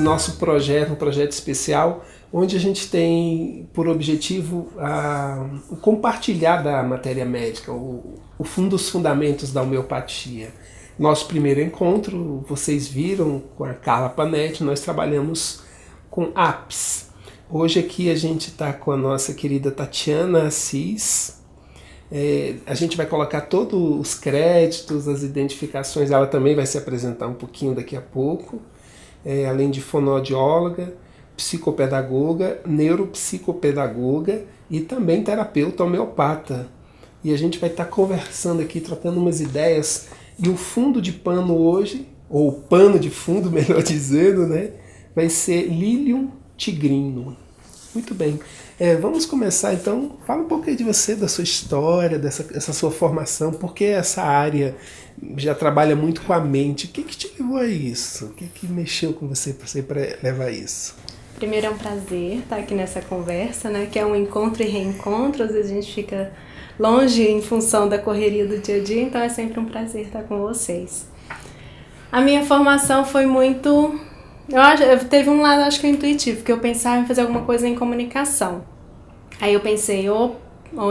nosso projeto, um projeto especial, onde a gente tem por objetivo o compartilhar da matéria médica, dos fundamentos da homeopatia. Nosso primeiro encontro, vocês viram, com a Carla Panetti, nós trabalhamos com apis. Hoje aqui a gente está com a nossa querida Tatiana Assis. A gente vai colocar todos os créditos, as identificações, ela também vai se apresentar um pouquinho daqui a pouco, além de fonoaudióloga, psicopedagoga, neuropsicopedagoga e também terapeuta homeopata. E a gente vai estar conversando aqui, trocando umas ideias, e o fundo de pano hoje, ou pano de fundo, melhor dizendo, né, vai ser Lilium tigrino. Muito bem. Vamos começar então. Fala um pouco aí de você, da sua história, dessa sua formação, porque essa área já trabalha muito com a mente. O que te levou a isso? O que mexeu com você para levar a isso? Primeiro é um prazer estar aqui nessa conversa, né? Que é um encontro e reencontro. Às vezes a gente fica longe em função da correria do dia a dia, então é sempre um prazer estar com vocês. A minha formação foi muito... teve um lado, acho que intuitivo, que eu pensava em fazer alguma coisa em comunicação. Aí eu pensei ou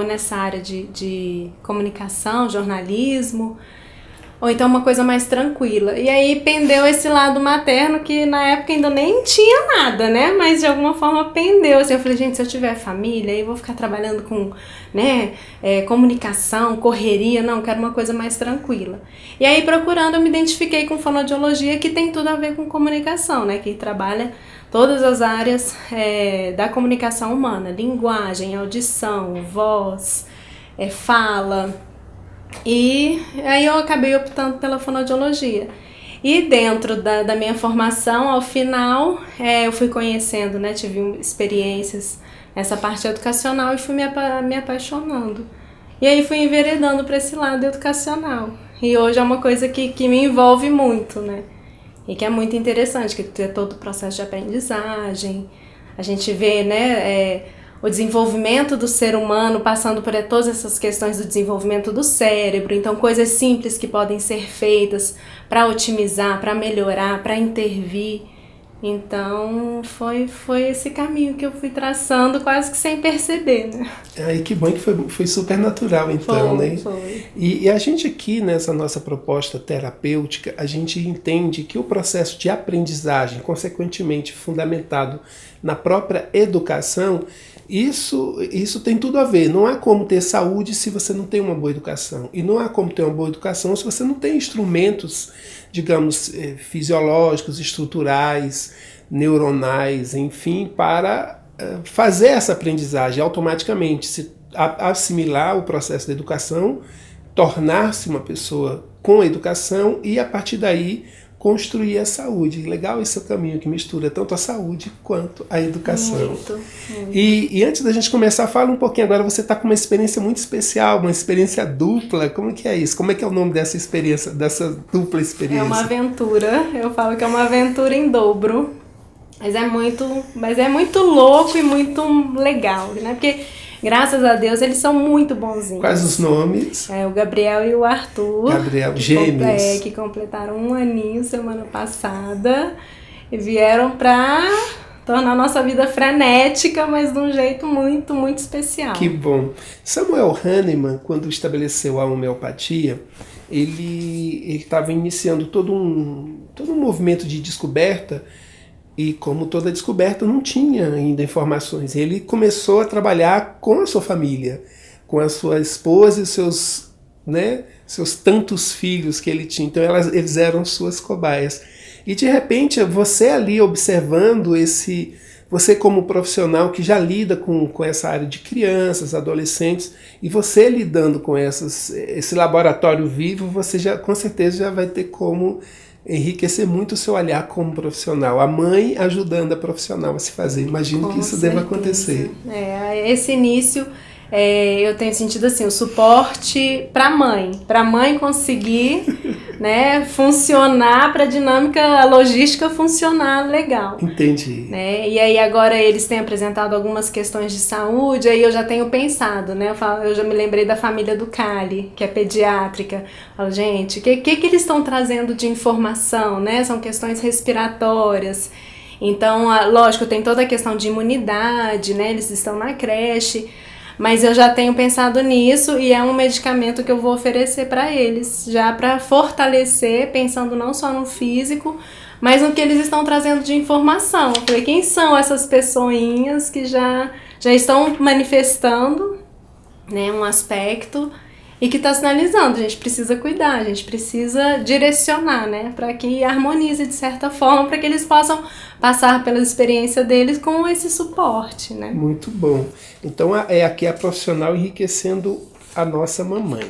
nessa área de comunicação, jornalismo, ou então uma coisa mais tranquila. E aí pendeu esse lado materno, que na época ainda nem tinha nada, né? Mas de alguma forma pendeu. Assim, eu falei, gente, se eu tiver família, aí eu vou ficar trabalhando com, né, comunicação, correria. Não, quero uma coisa mais tranquila. E aí, procurando, eu me identifiquei com fonoaudiologia, que tem tudo a ver com comunicação, né? Que trabalha todas as áreas da comunicação humana. Linguagem, audição, voz, fala... E aí eu acabei optando pela fonoaudiologia. E dentro da minha formação, ao final, eu fui conhecendo, né, tive experiências nessa parte educacional e fui me apaixonando. E aí fui enveredando para esse lado educacional. E hoje é uma coisa que me envolve muito, né? E que é muito interessante, que é todo o processo de aprendizagem. A gente vê, né, o desenvolvimento do ser humano, passando por todas essas questões do desenvolvimento do cérebro. Então, coisas simples que podem ser feitas para otimizar, para melhorar, para intervir. Então, foi esse caminho que eu fui traçando quase que sem perceber, né? Que bom que foi super natural, então, né? Foi. E a gente aqui, nessa nossa proposta terapêutica, a gente entende que o processo de aprendizagem, consequentemente fundamentado na própria educação, isso tem tudo a ver. Não há como ter saúde se você não tem uma boa educação. E não há como ter uma boa educação se você não tem instrumentos, digamos, fisiológicos, estruturais, neuronais, enfim, para fazer essa aprendizagem automaticamente, se assimilar o processo da educação, tornar-se uma pessoa com educação e, a partir daí, construir a saúde. Legal esse caminho que mistura tanto a saúde quanto a educação. Muito. E antes da gente começar, fala um pouquinho. Agora você está com uma experiência muito especial, uma experiência dupla. Como que é isso? Como é que é o nome dessa experiência, dessa dupla experiência? É uma aventura. Eu falo que é uma aventura em dobro. Mas é muito louco e muito legal, né? Porque, graças a Deus, eles são muito bonzinhos. Quais os nomes? O Gabriel e o Arthur. Gabriel, gêmeos. Que completaram 1 aninho semana passada. E vieram pra tornar a nossa vida frenética, mas de um jeito muito, muito especial. Que bom. Samuel Hahnemann, quando estabeleceu a homeopatia, ele estava iniciando todo um movimento de descoberta. E como toda descoberta, não tinha ainda informações. Ele começou a trabalhar com a sua família, com a sua esposa e seus tantos filhos que ele tinha. Então eles eram suas cobaias. E de repente, você ali observando você como profissional que já lida com essa área de crianças, adolescentes, e você lidando com esse laboratório vivo, você já com certeza já vai ter como enriquecer muito o seu olhar como profissional. A mãe ajudando a profissional a se fazer. Imagino que isso deva acontecer. Esse início, eu tenho sentido assim, o suporte para a mãe conseguir né, funcionar, para a dinâmica, a logística funcionar legal. Entendi. Né? E aí agora eles têm apresentado algumas questões de saúde, aí eu já tenho pensado, né? Eu já me lembrei da família do Cali, que é pediátrica. Eu falo, gente, o que eles estão trazendo de informação, né? São questões respiratórias. Então, lógico, tem toda a questão de imunidade, né? Eles estão na creche, mas eu já tenho pensado nisso e é um medicamento que eu vou oferecer para eles, já para fortalecer, pensando não só no físico, mas no que eles estão trazendo de informação. Eu falei, quem são essas pessoinhas que já estão manifestando, né, um aspecto e que está sinalizando, a gente precisa cuidar, a gente precisa direcionar, né, para que harmonize de certa forma, para que eles possam passar pela experiência deles com esse suporte, né. Muito bom. Então aqui a profissional enriquecendo a nossa mamãe.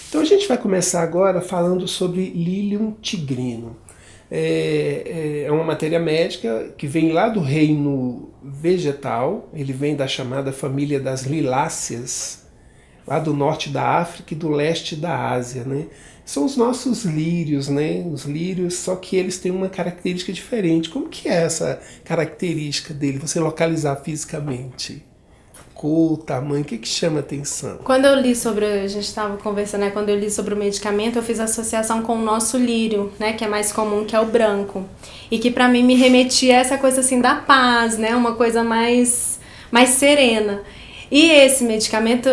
Então a gente vai começar agora falando sobre Lilium tigrino. É uma matéria médica que vem lá do reino vegetal, ele vem da chamada família das liláceas, lá do norte da África e do leste da Ásia, né? São os nossos lírios, né? Os lírios, só que eles têm uma característica diferente. Como que é essa característica dele, você localizar fisicamente? Cor, tamanho, o que chama atenção? Quando eu li sobre, a gente estava conversando, né? Quando eu li sobre o medicamento, eu fiz associação com o nosso lírio, né? Que é mais comum, que é o branco. E que pra mim me remetia a essa coisa assim da paz, né? Uma coisa mais serena. E esse medicamento,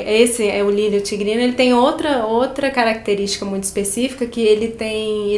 esse é o lírio tigrino, ele tem outra característica muito específica, que ele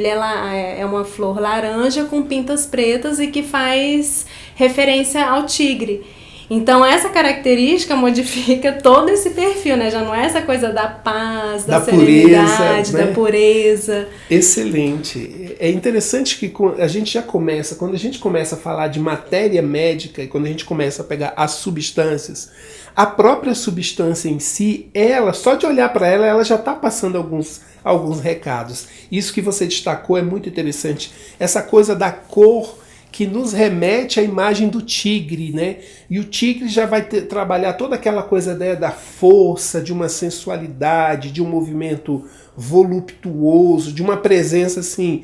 é uma flor laranja com pintas pretas e que faz referência ao tigre. Então essa característica modifica todo esse perfil, né? Já não é essa coisa da paz, da serenidade, pureza, né? Da pureza. Excelente. É interessante que a gente já começa, quando a gente começa a falar de matéria médica e quando a gente começa a pegar as substâncias, a própria substância em si, ela, só de olhar para ela já está passando alguns recados. Isso que você destacou é muito interessante. Essa coisa da cor que nos remete à imagem do tigre, né? E o tigre já vai trabalhar toda aquela coisa da força, de uma sensualidade, de um movimento voluptuoso, de uma presença assim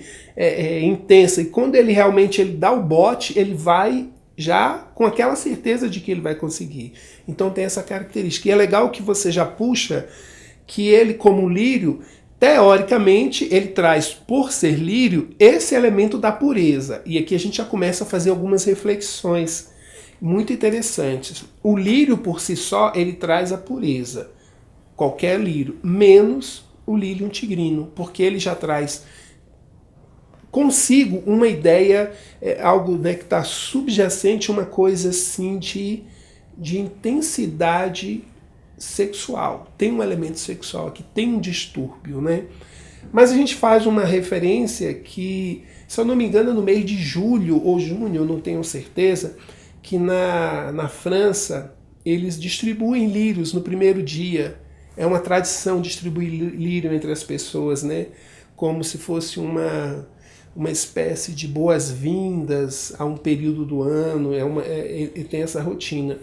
intensa. E quando ele realmente dá o bote, ele vai já com aquela certeza de que ele vai conseguir. Então tem essa característica. E é legal que você já puxa que ele, como lírio, teoricamente, ele traz, por ser lírio, esse elemento da pureza. E aqui a gente já começa a fazer algumas reflexões muito interessantes. O lírio, por si só, ele traz a pureza. Qualquer lírio, menos o Lilium tigrino, porque ele já traz consigo uma ideia, algo, né, que está subjacente, uma coisa assim de intensidade sexual. Tem um elemento sexual aqui, tem um distúrbio, né? Mas a gente faz uma referência que, se eu não me engano, no mês de julho ou junho, eu não tenho certeza, que na França eles distribuem lírios no primeiro dia. É uma tradição distribuir lírio entre as pessoas, né? Como se fosse uma espécie de boas-vindas a um período do ano, tem essa rotina.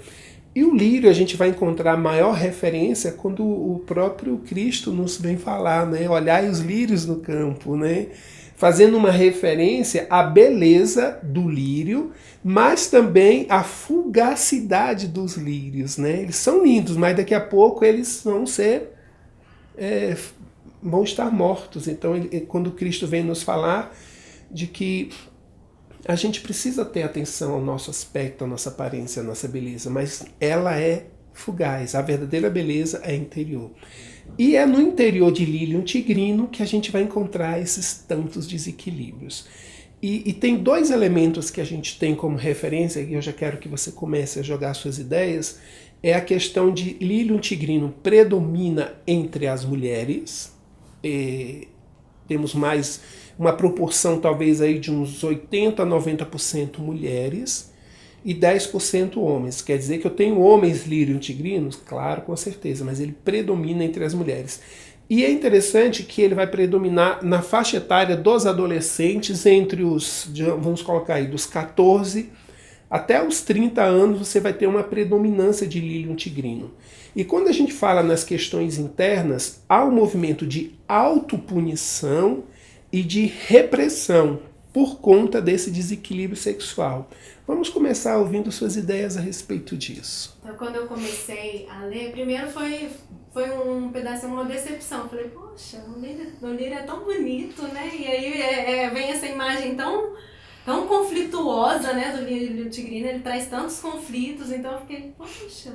E o lírio a gente vai encontrar maior referência quando o próprio Cristo nos vem falar, né? Olhai os lírios no campo, né? Fazendo uma referência à beleza do lírio, mas também à fugacidade dos lírios, né? Eles são lindos, mas daqui a pouco eles vão estar mortos. Então, quando Cristo vem nos falar de que a gente precisa ter atenção ao nosso aspecto, à nossa aparência, à nossa beleza, mas ela é fugaz. A verdadeira beleza é interior. E é no interior de Lilium tigrino que a gente vai encontrar esses tantos desequilíbrios. E tem dois elementos que a gente tem como referência, e eu já quero que você comece a jogar suas ideias, é a questão de Lilium tigrino predomina entre as mulheres, temos mais uma proporção talvez aí de uns 80% a 90% mulheres e 10% homens. Quer dizer que eu tenho homens lírios tigrinos? Claro, com certeza, mas ele predomina entre as mulheres. E é interessante que ele vai predominar na faixa etária dos adolescentes entre vamos colocar aí, dos 14 até os 30 anos, você vai ter uma predominância de Lilium tigrino. E quando a gente fala nas questões internas, há um movimento de autopunição e de repressão por conta desse desequilíbrio sexual. Vamos começar ouvindo suas ideias a respeito disso. Então, quando eu comecei a ler, primeiro foi um pedacinho, uma decepção. Falei, poxa, o lírio é tão bonito, né? E aí vem essa imagem tão tão conflituosa, né, do Lílio Tigrino, ele traz tantos conflitos, então eu fiquei, poxa,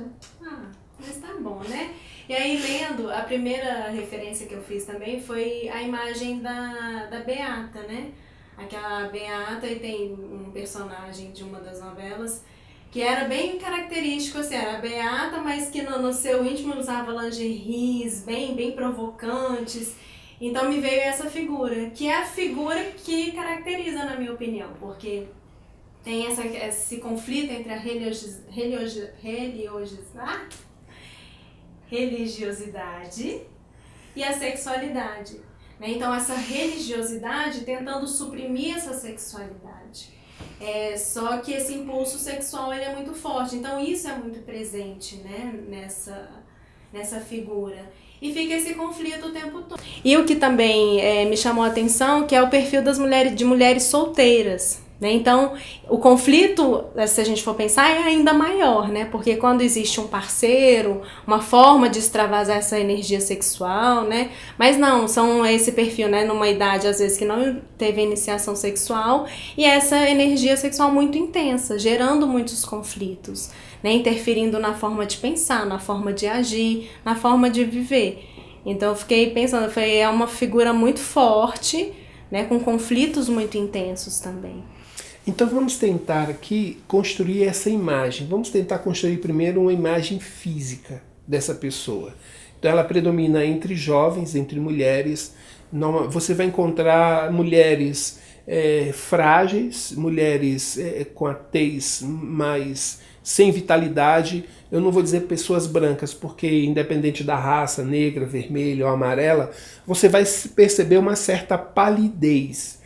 mas tá bom, né? E aí, lendo, a primeira referência que eu fiz também foi a imagem da Beata, né? Aquela Beata, e tem um personagem de uma das novelas que era bem característico, assim, era a Beata, mas que no seu íntimo usava lingeries bem provocantes. Então me veio essa figura, que é a figura que caracteriza, na minha opinião, porque tem esse conflito entre a religiosidade e a sexualidade, né? Então essa religiosidade tentando suprimir essa sexualidade. Só que esse impulso sexual ele é muito forte, então isso é muito presente, né, nessa figura. E fica esse conflito o tempo todo. E o que também me chamou a atenção, que é o perfil de mulheres solteiras, né? Então, o conflito, se a gente for pensar, é ainda maior, né? Porque quando existe um parceiro, uma forma de extravasar essa energia sexual, né? Mas não, são esse perfil, né? Numa idade, às vezes, que não teve iniciação sexual, e essa energia sexual muito intensa, gerando muitos conflitos, né? Interferindo na forma de pensar, na forma de agir, na forma de viver. Então, eu fiquei pensando, é uma figura muito forte, né? Com conflitos muito intensos também. Então vamos tentar aqui construir essa imagem. Vamos tentar construir primeiro uma imagem física dessa pessoa. Então ela predomina entre jovens, entre mulheres. Você vai encontrar mulheres frágeis, mulheres com a tez mais sem vitalidade. Eu não vou dizer pessoas brancas, porque independente da raça, negra, vermelha ou amarela, você vai perceber uma certa palidez.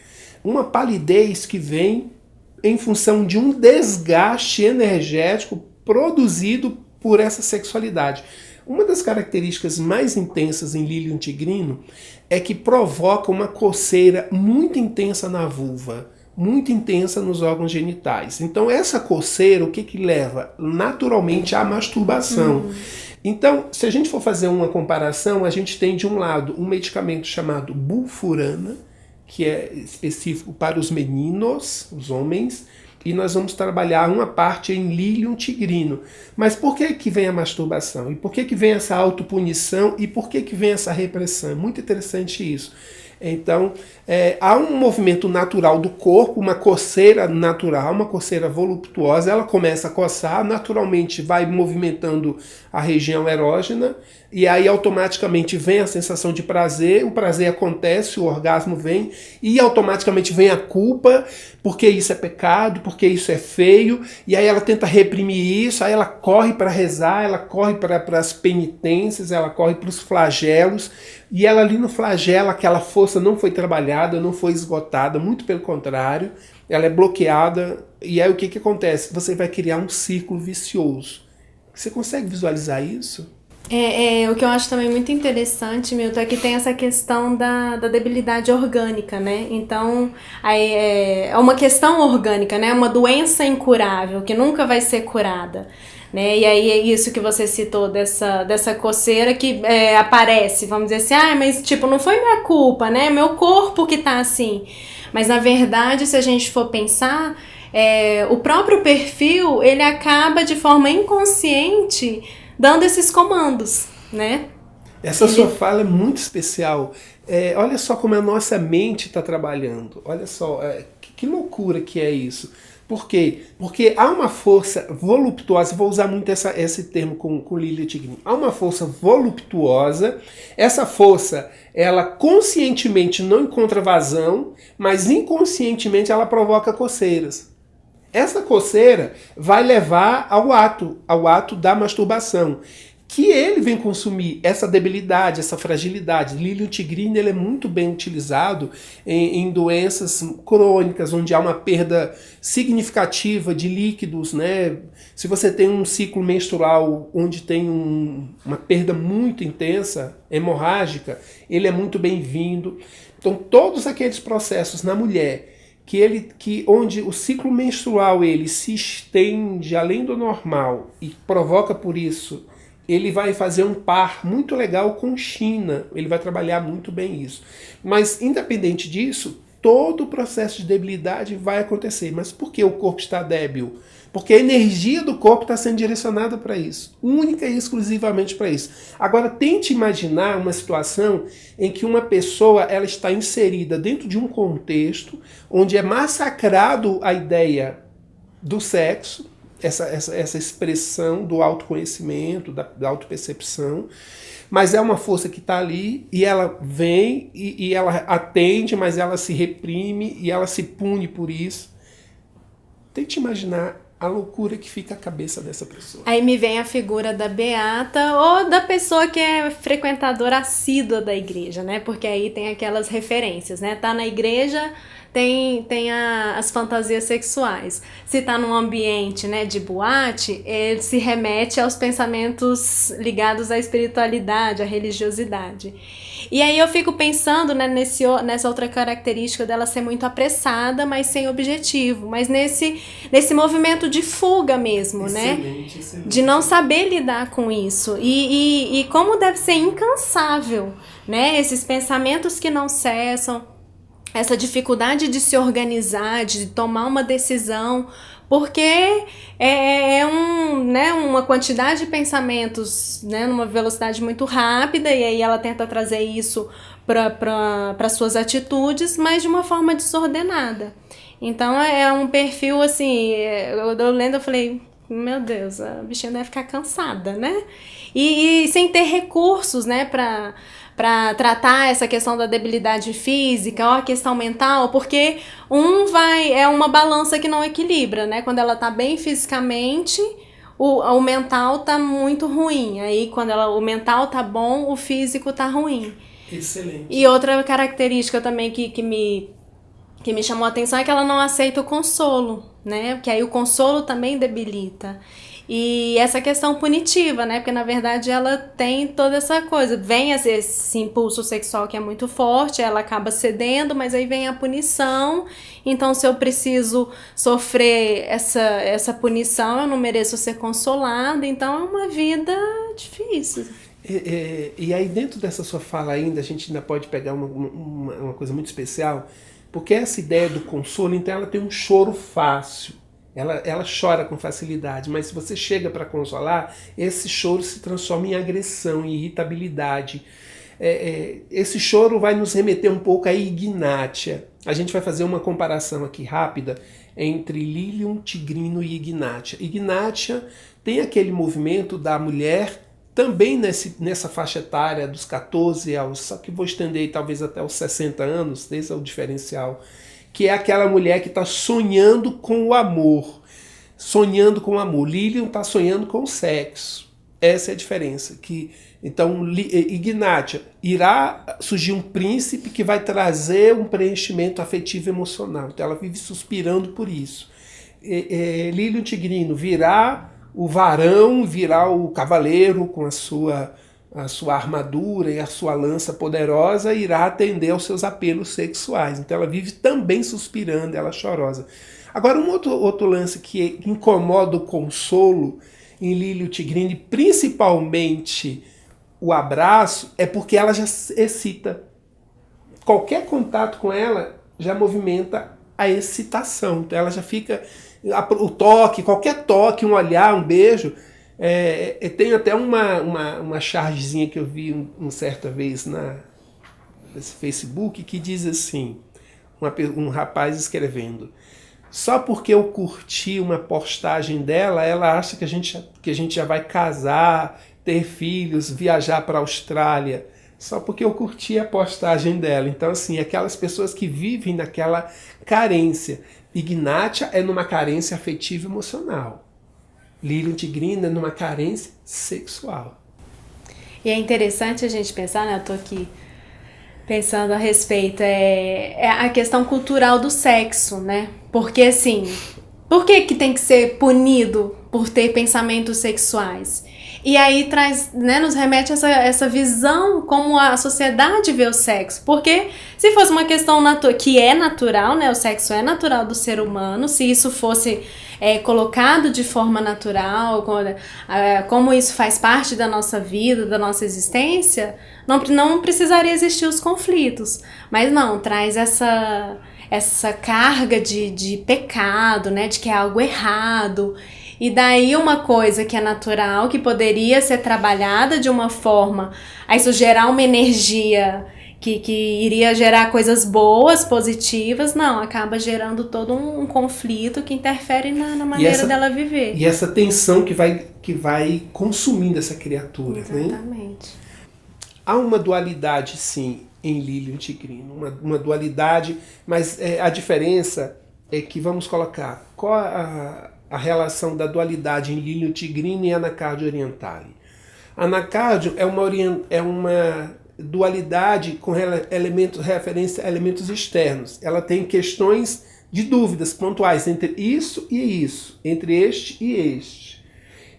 Uma palidez que vem em função de um desgaste energético produzido por essa sexualidade. Uma das características mais intensas em Lílio Tigrino é que provoca uma coceira muito intensa na vulva, muito intensa nos órgãos genitais. Então essa coceira, o que leva? Naturalmente à masturbação. Então, se a gente for fazer uma comparação, a gente tem de um lado um medicamento chamado Bulfurana, que é específico para os meninos, os homens, e nós vamos trabalhar uma parte em Lílio Tigrino. Mas por que vem a masturbação? E por que vem essa autopunição? E por que vem essa repressão? É muito interessante isso. Então, há um movimento natural do corpo, uma coceira natural, uma coceira voluptuosa, ela começa a coçar, naturalmente vai movimentando a região erógena, e aí automaticamente vem a sensação de prazer, o prazer acontece, o orgasmo vem, e automaticamente vem a culpa, porque isso é pecado, porque isso é feio, e aí ela tenta reprimir isso, aí ela corre para rezar, ela corre para as penitências, ela corre para os flagelos, e ela ali no flagelo, aquela força não foi trabalhada, não foi esgotada, muito pelo contrário, ela é bloqueada, e aí o que acontece? Você vai criar um círculo vicioso. Você consegue visualizar isso? O que eu acho também muito interessante, Milton, é que tem essa questão da debilidade orgânica, né? Então, aí é uma questão orgânica, né? Uma doença incurável, que nunca vai ser curada, né? E aí é isso que você citou dessa coceira que aparece, vamos dizer assim, mas tipo, não foi minha culpa, né? Meu corpo que tá assim. Mas na verdade, se a gente for pensar, o próprio perfil, ele acaba de forma inconsciente dando esses comandos, né? Essa sua fala é muito especial. Olha só como a nossa mente está trabalhando. Olha só, que loucura que é isso. Por quê? Porque há uma força voluptuosa, vou usar muito esse termo com Lílio Tigrino. Há uma força voluptuosa, essa força, ela conscientemente não encontra vazão, mas inconscientemente ela provoca coceiras. Essa coceira vai levar ao ato da masturbação, que ele vem consumir essa debilidade, essa fragilidade. Lílio Tigrino ele é muito bem utilizado em doenças crônicas, onde há uma perda significativa de líquidos, né? Se você tem um ciclo menstrual onde tem uma perda muito intensa, hemorrágica, ele é muito bem-vindo. Então, todos aqueles processos na mulher onde o ciclo menstrual ele se estende além do normal e provoca por isso, ele vai fazer um par muito legal com China, ele vai trabalhar muito bem isso. Mas independente disso, todo o processo de debilidade vai acontecer. Mas por que o corpo está débil? Porque a energia do corpo está sendo direcionada para isso, única e exclusivamente para isso. Agora, tente imaginar uma situação em que uma pessoa ela está inserida dentro de um contexto onde é massacrado a ideia do sexo, essa expressão do autoconhecimento, da autopercepção, mas é uma força que está ali e ela vem e ela atende, mas ela se reprime e ela se pune por isso. Tente imaginar a loucura que fica a cabeça dessa pessoa. Aí me vem a figura da beata ou da pessoa que é frequentadora assídua da igreja, né? Porque aí tem aquelas referências, né? Tá na igreja, tem as fantasias sexuais. Se tá num ambiente, né, de boate, ele se remete aos pensamentos ligados à espiritualidade, à religiosidade. E aí eu fico pensando, né, nessa outra característica dela ser muito apressada, mas sem objetivo. Mas nesse movimento de fuga mesmo, Excelente. De não saber lidar com isso. E como deve ser incansável, né? Esses pensamentos que não cessam, essa dificuldade de se organizar, de tomar uma decisão, porque é uma quantidade de pensamentos, né, numa velocidade muito rápida, e aí ela tenta trazer isso para suas atitudes, mas de uma forma desordenada. Então é um perfil assim, eu lendo eu falei, meu Deus, a bichinha deve ficar cansada, né? E sem ter recursos, né, para tratar essa questão da debilidade física ou a questão mental, porque é uma balança que não equilibra, né? Quando ela tá bem fisicamente, o mental tá muito ruim. Aí quando o mental tá bom, o físico tá ruim. Excelente. E outra característica também que me chamou a atenção é que ela não aceita o consolo, né? Porque aí o consolo também debilita. E essa questão punitiva, né? Porque na verdade ela tem toda essa coisa. Vem esse impulso sexual que é muito forte, ela acaba cedendo, mas aí vem a punição. Então, se eu preciso sofrer essa punição, eu não mereço ser consolada. Então, é uma vida difícil. E aí, dentro dessa sua fala ainda, a gente ainda pode pegar uma coisa muito especial, porque essa ideia do consolo, então, ela tem um choro fácil. Ela chora com facilidade, mas se você chega para consolar, esse choro se transforma em agressão, em irritabilidade. Esse choro vai nos remeter um pouco a Ignátia. A gente vai fazer uma comparação aqui rápida entre Lilium Tigrino e Ignátia. Ignátia tem aquele movimento da mulher também nessa faixa etária dos 14 aos, só que vou estender talvez até os 60 anos, esse é o diferencial, que é aquela mulher que está sonhando com o amor. Sonhando com o amor. Lilium está sonhando com o sexo. Essa é a diferença. Então, Ignátia, irá surgir um príncipe que vai trazer um preenchimento afetivo e emocional. Então, ela vive suspirando por isso. Lilium Tigrino virá o varão, virá o cavaleiro com a sua armadura e a sua lança poderosa, irá atender aos seus apelos sexuais. Então ela vive também suspirando, ela é chorosa. Agora, um outro lance que incomoda o consolo em Lilium Tigrino, principalmente o abraço, é porque ela já excita. Qualquer contato com ela já movimenta a excitação. Então ela já fica... O toque, qualquer toque, um olhar, um beijo... tem até uma chargezinha que eu vi uma certa vez nesse Facebook que diz assim, um rapaz escrevendo: só porque eu curti uma postagem dela, ela acha que a gente já vai casar, ter filhos, viajar para a Austrália, só porque eu curti a postagem dela. Então, assim, aquelas pessoas que vivem naquela carência. Ignátia é numa carência afetiva e emocional. Lilium Tigrino é numa carência sexual. E é interessante a gente pensar, né? Eu tô aqui pensando a respeito, é a questão cultural do sexo, né? Porque assim, por que tem que ser punido por ter pensamentos sexuais? E aí traz, né, nos remete a essa visão como a sociedade vê o sexo. Porque se fosse uma questão que é natural, né? O sexo é natural do ser humano. Se isso fosse colocado de forma natural, como isso faz parte da nossa vida, da nossa existência, não precisaria existir os conflitos. Mas não, traz essa carga de pecado, né? De que é algo errado. E daí uma coisa que é natural, que poderia ser trabalhada de uma forma, a isso gerar uma energia que iria gerar coisas boas, positivas, não, acaba gerando todo um conflito que interfere na maneira dela viver. E essa tensão que vai consumindo essa criatura. Exatamente. Né? Há uma dualidade, sim, em Lílio Tigrino, uma dualidade, mas a diferença é que vamos colocar qual a relação da dualidade em Lílio Tigrino e Anacardio Orientale. Anacardio é uma dualidade com referência a elementos externos. Ela tem questões de dúvidas pontuais entre isso e isso, entre este e este.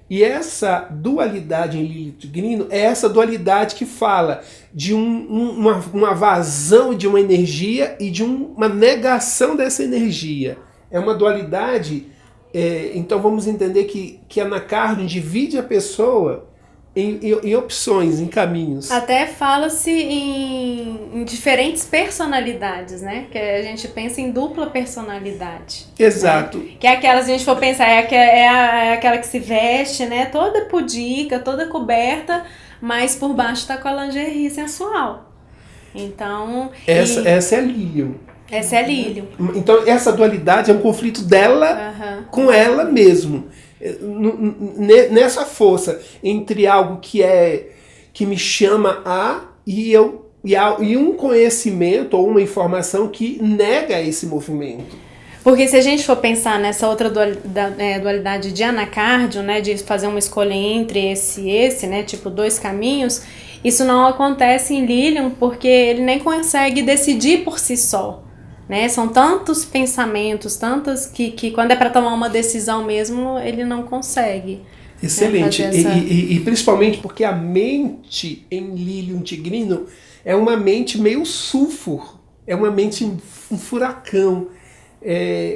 E essa dualidade em Lílio Tigrino é essa dualidade que fala de uma vazão de uma energia e de uma negação dessa energia. É uma dualidade, então vamos entender que Anacardio divide a pessoa em opções, em caminhos. Até fala-se em diferentes personalidades, né? Que a gente pensa em dupla personalidade. Exato. Né? Que é aquela, se a gente for pensar, é aquela que se veste, né? Toda pudica, toda coberta, mas por baixo tá com a lingerie sensual. Então... Essa é Lílio. Essa é Lílio. Então essa dualidade é um conflito dela com ela mesmo. Nessa força entre algo que me chama e um conhecimento ou uma informação que nega esse movimento. Porque se a gente for pensar nessa outra dualidade de Anacardio, né, de fazer uma escolha entre esse e esse, né, tipo dois caminhos, isso não acontece em Lilium porque ele nem consegue decidir por si só. Né? São tantos pensamentos, tantos que quando é para tomar uma decisão mesmo, ele não consegue. Excelente. Né, e principalmente porque a mente em Lílio Tigrino é uma mente meio sulfur, é uma mente um furacão,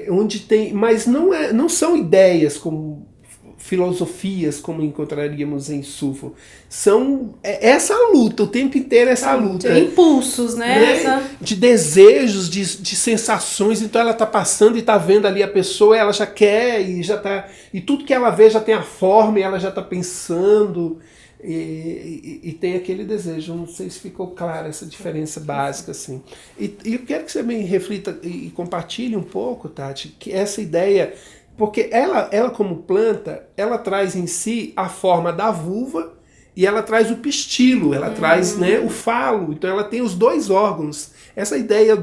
onde tem, mas não são ideias como filosofias como encontraríamos em sulfur. São essa luta, o tempo inteiro essa luta. De impulsos, né? De desejos, de sensações. Então ela está passando e está vendo ali a pessoa, ela já quer e já tá. E tudo que ela vê já tem a forma e ela já está pensando. E tem aquele desejo. Não sei se ficou clara essa diferença básica. Assim. E eu quero que você me reflita e compartilhe um pouco, Tati, que essa ideia. Porque ela como planta, ela traz em si a forma da vulva e ela traz o pistilo, ela traz, né, o falo. Então ela tem os dois órgãos. Essa ideia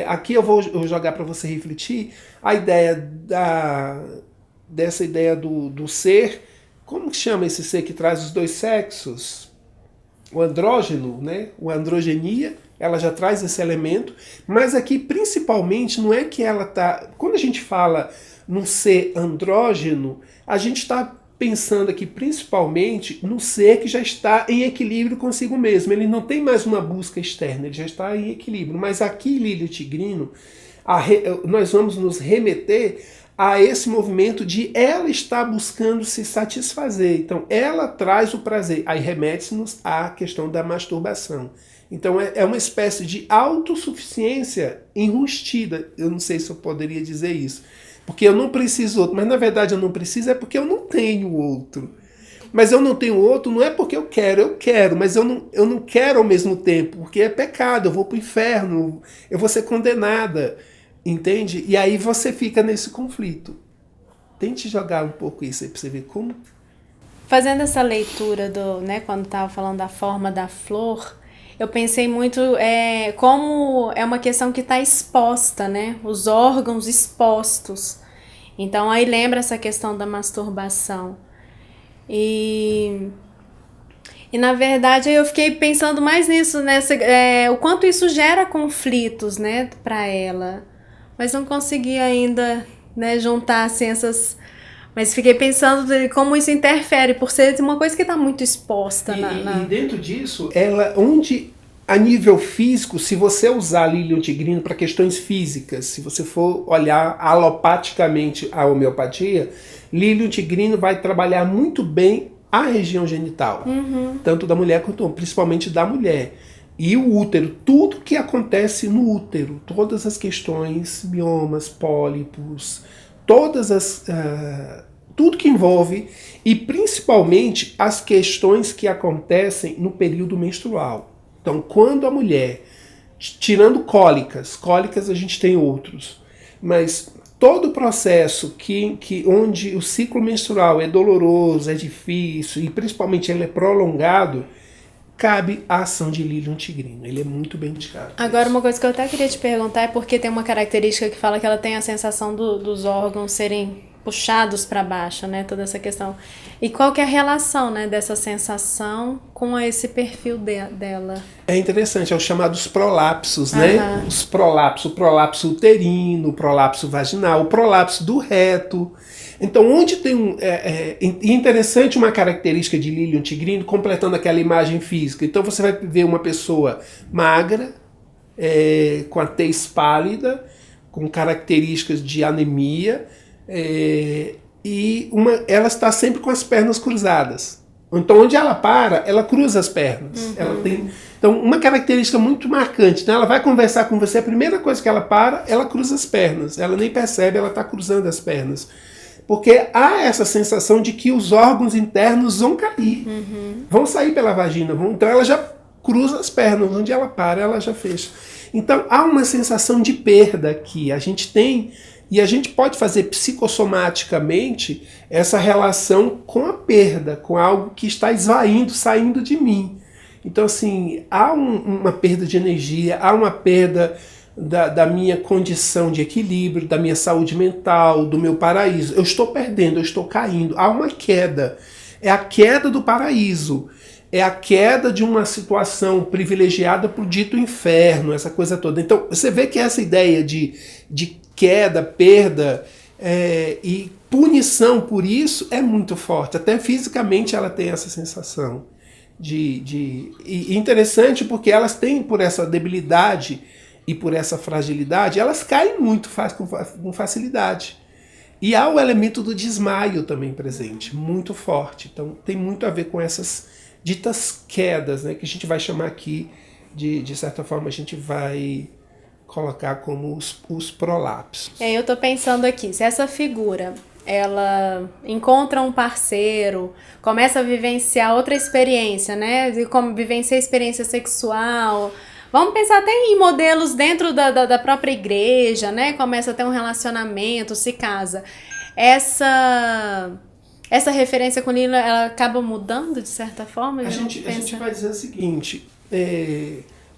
aqui eu vou jogar para você refletir, a ideia dessa ideia do ser, como que chama esse ser que traz os dois sexos? O andrógeno, né? O androgenia. Ela já traz esse elemento, mas aqui principalmente não é que ela está... Quando a gente fala num ser andrógeno, a gente está pensando aqui principalmente no ser que já está em equilíbrio consigo mesmo. Ele não tem mais uma busca externa, ele já está em equilíbrio. Mas aqui, Lílio Tigrino, nós vamos nos remeter a esse movimento de ela estar buscando se satisfazer. Então, ela traz o prazer. Aí remete-nos à questão da masturbação. Então é uma espécie de autossuficiência enrustida. Eu não sei se eu poderia dizer isso. Porque eu não preciso outro. Mas na verdade eu não preciso é porque eu não tenho outro. Mas eu não tenho outro não é porque eu quero. Mas eu não quero ao mesmo tempo. Porque é pecado, eu vou para o inferno. Eu vou ser condenada. Entende? E aí você fica nesse conflito. Tente jogar um pouco isso aí para você ver como... Fazendo essa leitura né, quando estava falando da forma da flor... Eu pensei muito como é uma questão que está exposta, né? Os órgãos expostos. Então, aí lembra essa questão da masturbação. E na verdade, eu fiquei pensando mais nisso, o quanto isso gera conflitos, né, para ela. Mas não consegui ainda, né, juntar assim, essas... Mas fiquei pensando como isso interfere, por ser uma coisa que está muito exposta. E dentro disso, onde a nível físico, se você usar Lílio Tigrino para questões físicas, se você for olhar alopaticamente a homeopatia, Lílio Tigrino vai trabalhar muito bem a região genital, tanto da mulher quanto principalmente da mulher. E o útero, tudo que acontece no útero, todas as questões, miomas, pólipos, tudo que envolve, e principalmente as questões que acontecem no período menstrual. Então, quando a mulher, tirando cólicas a gente tem outros, mas todo o processo onde o ciclo menstrual é doloroso, é difícil, e principalmente ele é prolongado, cabe a ação de Lilium tigrino. Ele é muito bem indicado. Agora, uma coisa que eu até queria te perguntar é porque tem uma característica que fala que ela tem a sensação dos órgãos serem puxados para baixo, né? Toda essa questão. E qual que é a relação, né, dessa sensação com esse perfil dela? É interessante, é o chamado prolapsos, né? Os prolapsos, o prolapso uterino, o prolapso vaginal, o prolapso do reto. Então, onde tem interessante uma característica de Lilium tigrino, completando aquela imagem física. Então, você vai ver uma pessoa magra, com a tez pálida, com características de anemia, e ela está sempre com as pernas cruzadas. Então, onde ela para, ela cruza as pernas. Ela tem, então, uma característica muito marcante. Então, ela vai conversar com você, a primeira coisa que ela para, ela cruza as pernas. Ela nem percebe, ela está cruzando as pernas. Porque há essa sensação de que os órgãos internos vão cair, vão sair pela vagina. Então ela já cruza as pernas, onde ela para, ela já fecha. Então há uma sensação de perda que a gente tem, e a gente pode fazer psicossomaticamente essa relação com a perda, com algo que está esvaindo, saindo de mim. Então assim, há uma perda de energia, há uma perda da minha condição de equilíbrio, da minha saúde mental, do meu paraíso. Eu estou perdendo, eu estou caindo. Há uma queda. É a queda do paraíso. É a queda de uma situação privilegiada para o dito inferno, essa coisa toda. Então, você vê que essa ideia de queda, perda e punição por isso é muito forte. Até fisicamente ela tem essa sensação. E interessante porque elas têm, por essa debilidade e por essa fragilidade, elas caem muito com facilidade. E há o elemento do desmaio também presente, muito forte. Então tem muito a ver com essas ditas quedas, né, que a gente vai chamar aqui, de certa forma, a gente vai colocar como os prolapsos. E aí eu tô pensando aqui, se essa figura, ela encontra um parceiro, começa a vivenciar outra experiência, né, de como vivenciar a experiência sexual. Vamos pensar até em modelos dentro da própria igreja, né? Começa a ter um relacionamento, se casa. Essa referência com Lilium, ela acaba mudando de certa forma? A gente vai dizer o seguinte,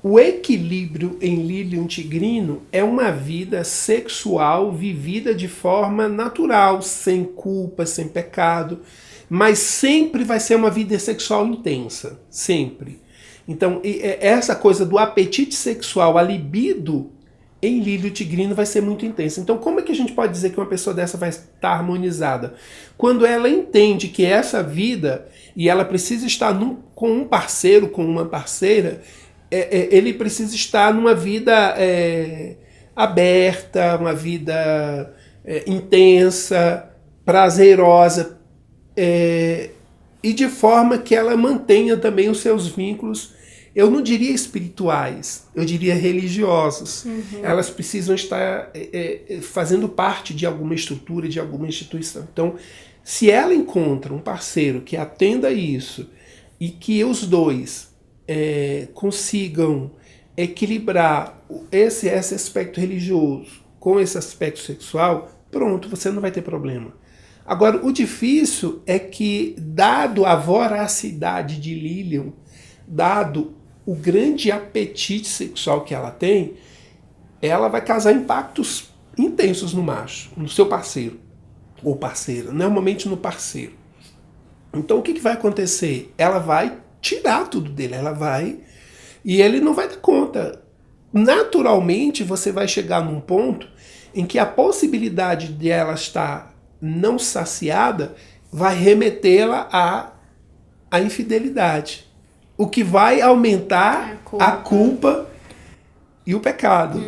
o equilíbrio em Lilium tigrino é uma vida sexual vivida de forma natural, sem culpa, sem pecado, mas sempre vai ser uma vida sexual intensa, sempre. Então, essa coisa do apetite sexual, a libido, em Lilium tigrino vai ser muito intensa. Então, como é que a gente pode dizer que uma pessoa dessa vai estar harmonizada? Quando ela entende que essa vida, e ela precisa estar com um parceiro, com uma parceira, ele precisa estar numa vida aberta, uma vida intensa, prazerosa, e de forma que ela mantenha também os seus vínculos, eu não diria espirituais, eu diria religiosos. Elas precisam estar fazendo parte de alguma estrutura, de alguma instituição. Então, se ela encontra um parceiro que atenda a isso e que os dois consigam equilibrar esse aspecto religioso com esse aspecto sexual, pronto, você não vai ter problema. Agora, o difícil é que, dado a voracidade de Lilium, dado o grande apetite sexual que ela tem, ela vai causar impactos intensos no macho, no seu parceiro ou parceira, normalmente no parceiro. Então o que vai acontecer? Ela vai tirar tudo dele, e ele não vai dar conta. Naturalmente você vai chegar num ponto em que a possibilidade de ela estar não saciada vai remetê-la à infidelidade, o que vai aumentar a culpa e o pecado.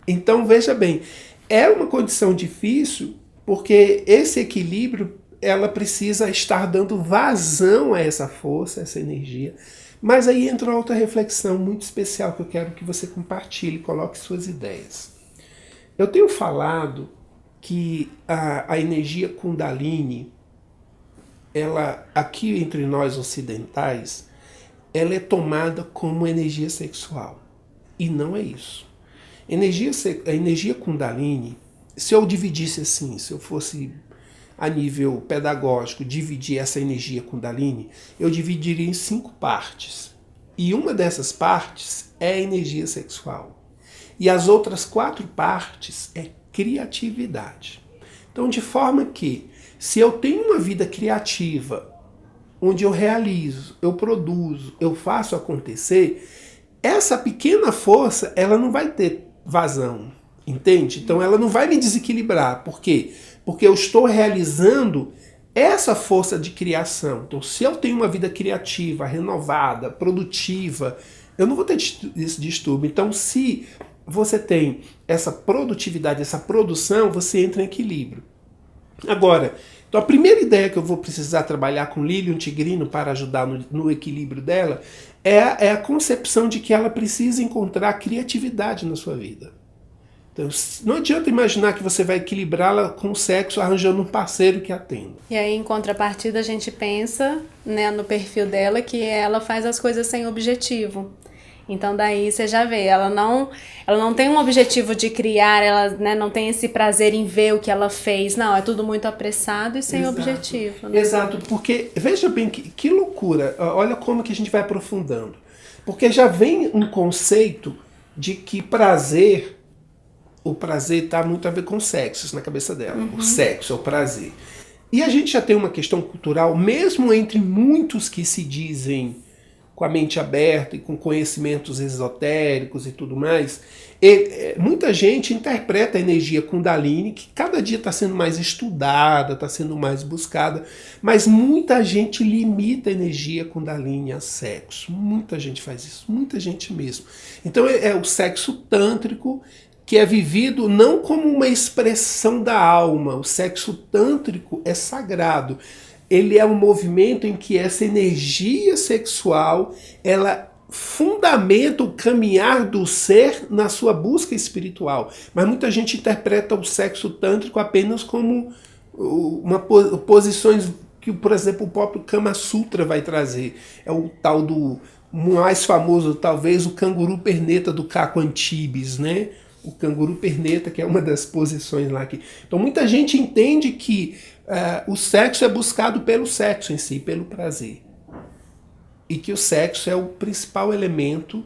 Então veja bem, é uma condição difícil porque esse equilíbrio, ela precisa estar dando vazão a essa força, a essa energia, Mas aí entra outra reflexão muito especial que eu quero que você compartilhe, coloque suas ideias. Eu tenho falado que a energia Kundalini, ela, aqui entre nós ocidentais, ela é tomada como energia sexual. E não é isso. A energia Kundalini, se eu dividisse assim, se eu fosse a nível pedagógico dividir essa energia Kundalini, eu dividiria em 5 partes. E uma dessas partes é a energia sexual. E as outras 4 partes é criatividade. Então, de forma que, se eu tenho uma vida criativa, onde eu realizo, eu produzo, eu faço acontecer, essa pequena força, ela não vai ter vazão, entende? Então ela não vai me desequilibrar. Por quê? Porque eu estou realizando essa força de criação. Então, se eu tenho uma vida criativa, renovada, produtiva, eu não vou ter esse distúrbio. Então, se você tem essa produtividade, essa produção, você entra em equilíbrio. Agora, então a primeira ideia que eu vou precisar trabalhar com Lilium Tigrino para ajudar no equilíbrio dela é a concepção de que ela precisa encontrar criatividade na sua vida. Então, não adianta imaginar que você vai equilibrá-la com o sexo arranjando um parceiro que atenda. E aí, em contrapartida, a gente pensa, né, no perfil dela que ela faz as coisas sem objetivo. Então daí você já vê, ela não tem um objetivo de criar, ela, né, não tem esse prazer em ver o que ela fez. Não, é tudo muito apressado e sem objetivo. Né? Exato, porque veja bem que loucura, olha como que a gente vai aprofundando. Porque já vem um conceito de que o prazer está muito a ver com sexo na cabeça dela. O sexo é o prazer. E a gente já tem uma questão cultural, mesmo entre muitos que se dizem com a mente aberta e com conhecimentos esotéricos e tudo mais, muita gente interpreta a energia Kundalini, que cada dia está sendo mais estudada, está sendo mais buscada, mas muita gente limita a energia Kundalini a sexo. Muita gente faz isso, muita gente mesmo. Então é o sexo tântrico, que é vivido não como uma expressão da alma. O sexo tântrico é sagrado. Ele é um movimento em que essa energia sexual, ela fundamenta o caminhar do ser na sua busca espiritual. Mas muita gente interpreta o sexo tântrico apenas como posições que, por exemplo, o próprio Kama Sutra vai trazer. É o tal do mais famoso, talvez, o canguru perneta do Caco Antibes, né? O canguru perneta, que é uma das posições lá. Então muita gente entende que o sexo é buscado pelo sexo em si, pelo prazer. E que o sexo é o principal elemento,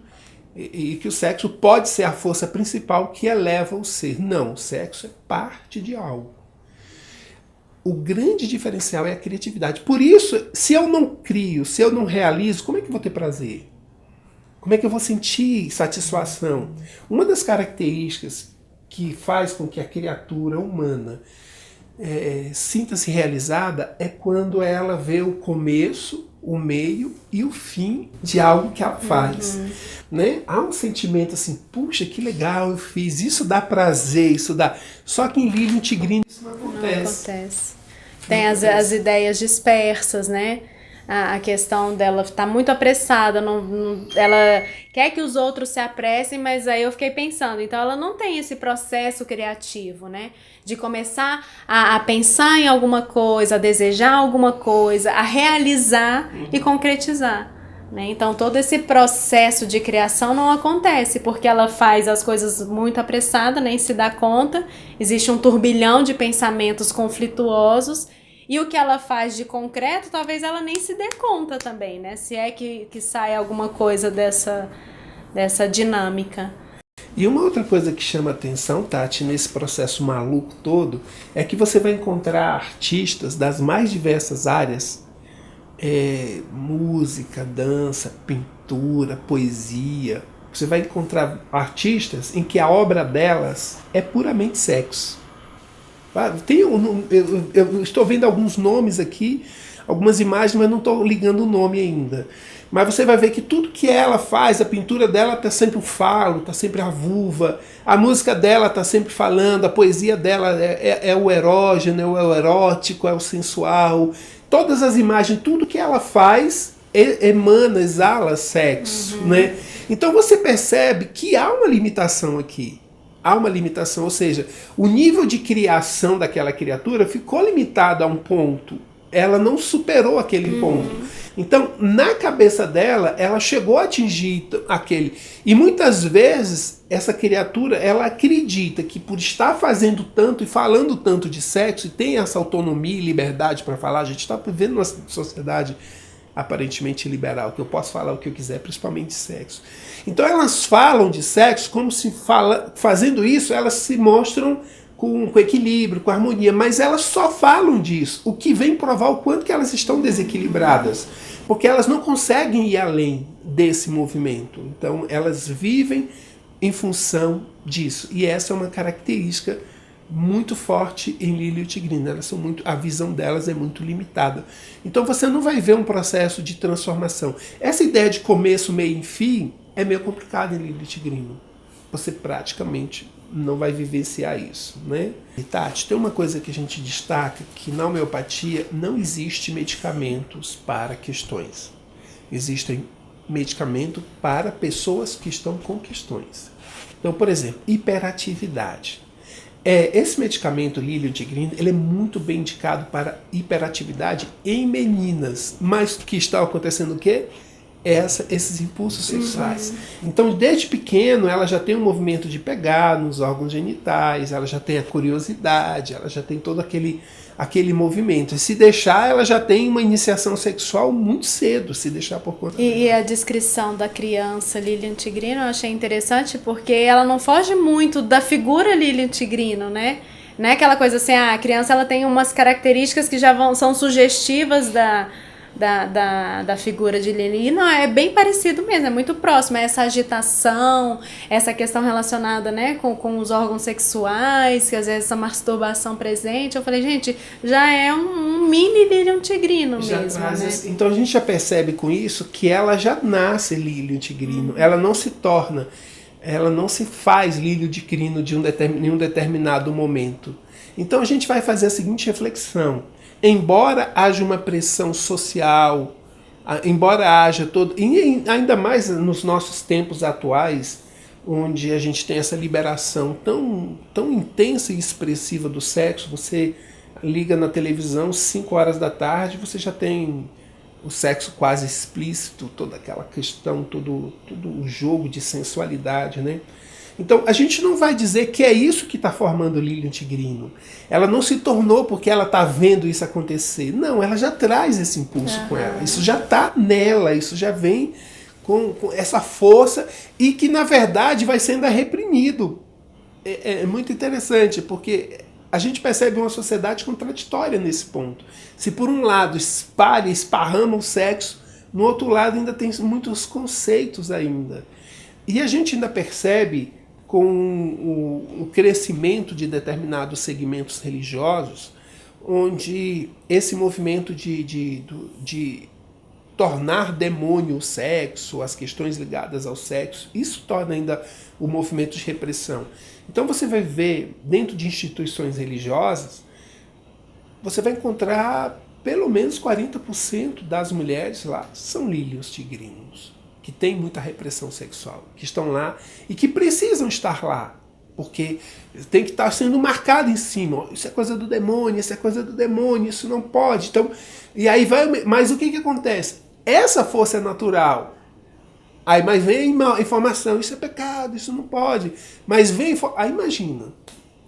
e que o sexo pode ser a força principal que eleva o ser. Não, o sexo é parte de algo. O grande diferencial é a criatividade. Por isso, se eu não crio, se eu não realizo, como é que eu vou ter prazer? Como é que eu vou sentir satisfação? Uma das características que faz com que a criatura humana sinta-se realizada é quando ela vê o começo, o meio e o fim de algo que ela faz. Né? Há um sentimento assim, puxa, que legal, eu fiz, isso dá prazer, isso dá... Só que em Lilium Tigrino isso não acontece. Tem as ideias dispersas, né? A questão dela estar muito apressada, ela quer que os outros se apressem, mas aí eu fiquei pensando, então ela não tem esse processo criativo, né? De começar a pensar em alguma coisa, a desejar alguma coisa, a realizar e concretizar. Né? Então todo esse processo de criação não acontece, porque ela faz as coisas muito apressada, nem se dá conta, existe um turbilhão de pensamentos conflituosos. E o que ela faz de concreto, talvez ela nem se dê conta também, né? Se é que sai alguma coisa dessa dinâmica. E uma outra coisa que chama atenção, Tati, nesse processo maluco todo, é que você vai encontrar artistas das mais diversas áreas, música, dança, pintura, poesia. Você vai encontrar artistas em que a obra delas é puramente sexo. Eu estou vendo alguns nomes aqui, algumas imagens, mas não estou ligando o nome ainda. Mas você vai ver que tudo que ela faz, a pintura dela está sempre o falo, está sempre a vulva, a música dela está sempre falando, a poesia dela é o erógeno, é o erótico, é o sensual. Todas as imagens, tudo que ela faz emana, exala sexo, né? Então você percebe que há uma limitação aqui. Há uma limitação, ou seja, o nível de criação daquela criatura ficou limitado a um ponto. Ela não superou aquele ponto. Então, na cabeça dela, ela chegou a atingir aquele. E muitas vezes, essa criatura, ela acredita que por estar fazendo tanto e falando tanto de sexo, e tem essa autonomia e liberdade para falar, a gente está vivendo uma sociedade aparentemente liberal, que eu posso falar o que eu quiser, principalmente de sexo. Então elas falam de sexo como se fazendo isso, elas se mostram com equilíbrio, com harmonia, mas elas só falam disso, o que vem provar o quanto que elas estão desequilibradas, porque elas não conseguem ir além desse movimento. Então elas vivem em função disso, e essa é uma característica muito forte em Lili e o Tigrino. A visão delas é muito limitada. Então você não vai ver um processo de transformação. Essa ideia de começo, meio e fim é meio complicada em Lili e o Tigrino. Você praticamente não vai vivenciar isso, né? E Tati, tem uma coisa que a gente destaca, que na homeopatia não existe medicamentos para questões. Existem medicamentos para pessoas que estão com questões. Então, por exemplo, hiperatividade. Esse medicamento, Lili e o Tigrino, ele é muito bem indicado para hiperatividade em meninas. Mas o que está acontecendo o quê? Esses impulsos sexuais. Então, desde pequeno, ela já tem um movimento de pegar nos órgãos genitais, ela já tem a curiosidade, ela já tem todo aquele movimento. E se deixar, ela já tem uma iniciação sexual muito cedo, se deixar por conta dela. E a descrição da criança Lili Tigrino eu achei interessante, porque ela não foge muito da figura Lili Tigrino, né? Não é aquela coisa assim, a criança ela tem umas características que já são sugestivas da figura de Lili. Não, é bem parecido mesmo, é muito próximo. Essa agitação, essa questão relacionada, né, com os órgãos sexuais, que às vezes essa masturbação presente. Eu falei, gente, já é um mini Lili Tigrino mesmo, né? Então a gente já percebe com isso que ela já nasce Lili Tigrino. Ela não se torna, ela não se faz Lili Tigrino em um determinado momento. Então a gente vai fazer a seguinte reflexão. Embora haja uma pressão social, embora haja todo, e ainda mais nos nossos tempos atuais, onde a gente tem essa liberação tão intensa e expressiva do sexo, você liga na televisão 5 horas da tarde, você já tem o sexo quase explícito, toda aquela questão, todo o jogo de sensualidade, né? Então, a gente não vai dizer que é isso que está formando Lili Tigrino. Ela não se tornou porque ela está vendo isso acontecer. Não, ela já traz esse impulso com ela. Isso já está nela, isso já vem com essa força e que, na verdade, vai sendo reprimido. É muito interessante, porque a gente percebe uma sociedade contraditória nesse ponto. Se, por um lado, esparrama o sexo, no outro lado ainda tem muitos conceitos ainda. E a gente ainda percebe com o crescimento de determinados segmentos religiosos, onde esse movimento de tornar demônio o sexo, as questões ligadas ao sexo, isso torna ainda o movimento de repressão. Então você vai ver, dentro de instituições religiosas, você vai encontrar pelo menos 40% das mulheres lá são lílios tigrinos, que tem muita repressão sexual, que estão lá e que precisam estar lá, porque tem que estar sendo marcado em cima. Isso é coisa do demônio, isso é coisa do demônio, isso não pode. Então, e aí vai, mas o que acontece? Essa força é natural. Aí, mas vem a informação, isso é pecado, isso não pode. Mas vem, aí imagina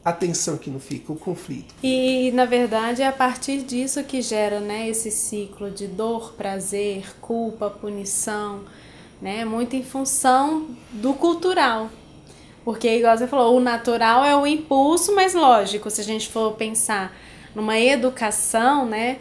a tensão que não fica, o conflito. E, na verdade, é a partir disso que gera, né, esse ciclo de dor, prazer, culpa, punição, né, muito em função do cultural. Porque, igual você falou, o natural é o impulso, mas lógico, se a gente for pensar numa educação, né,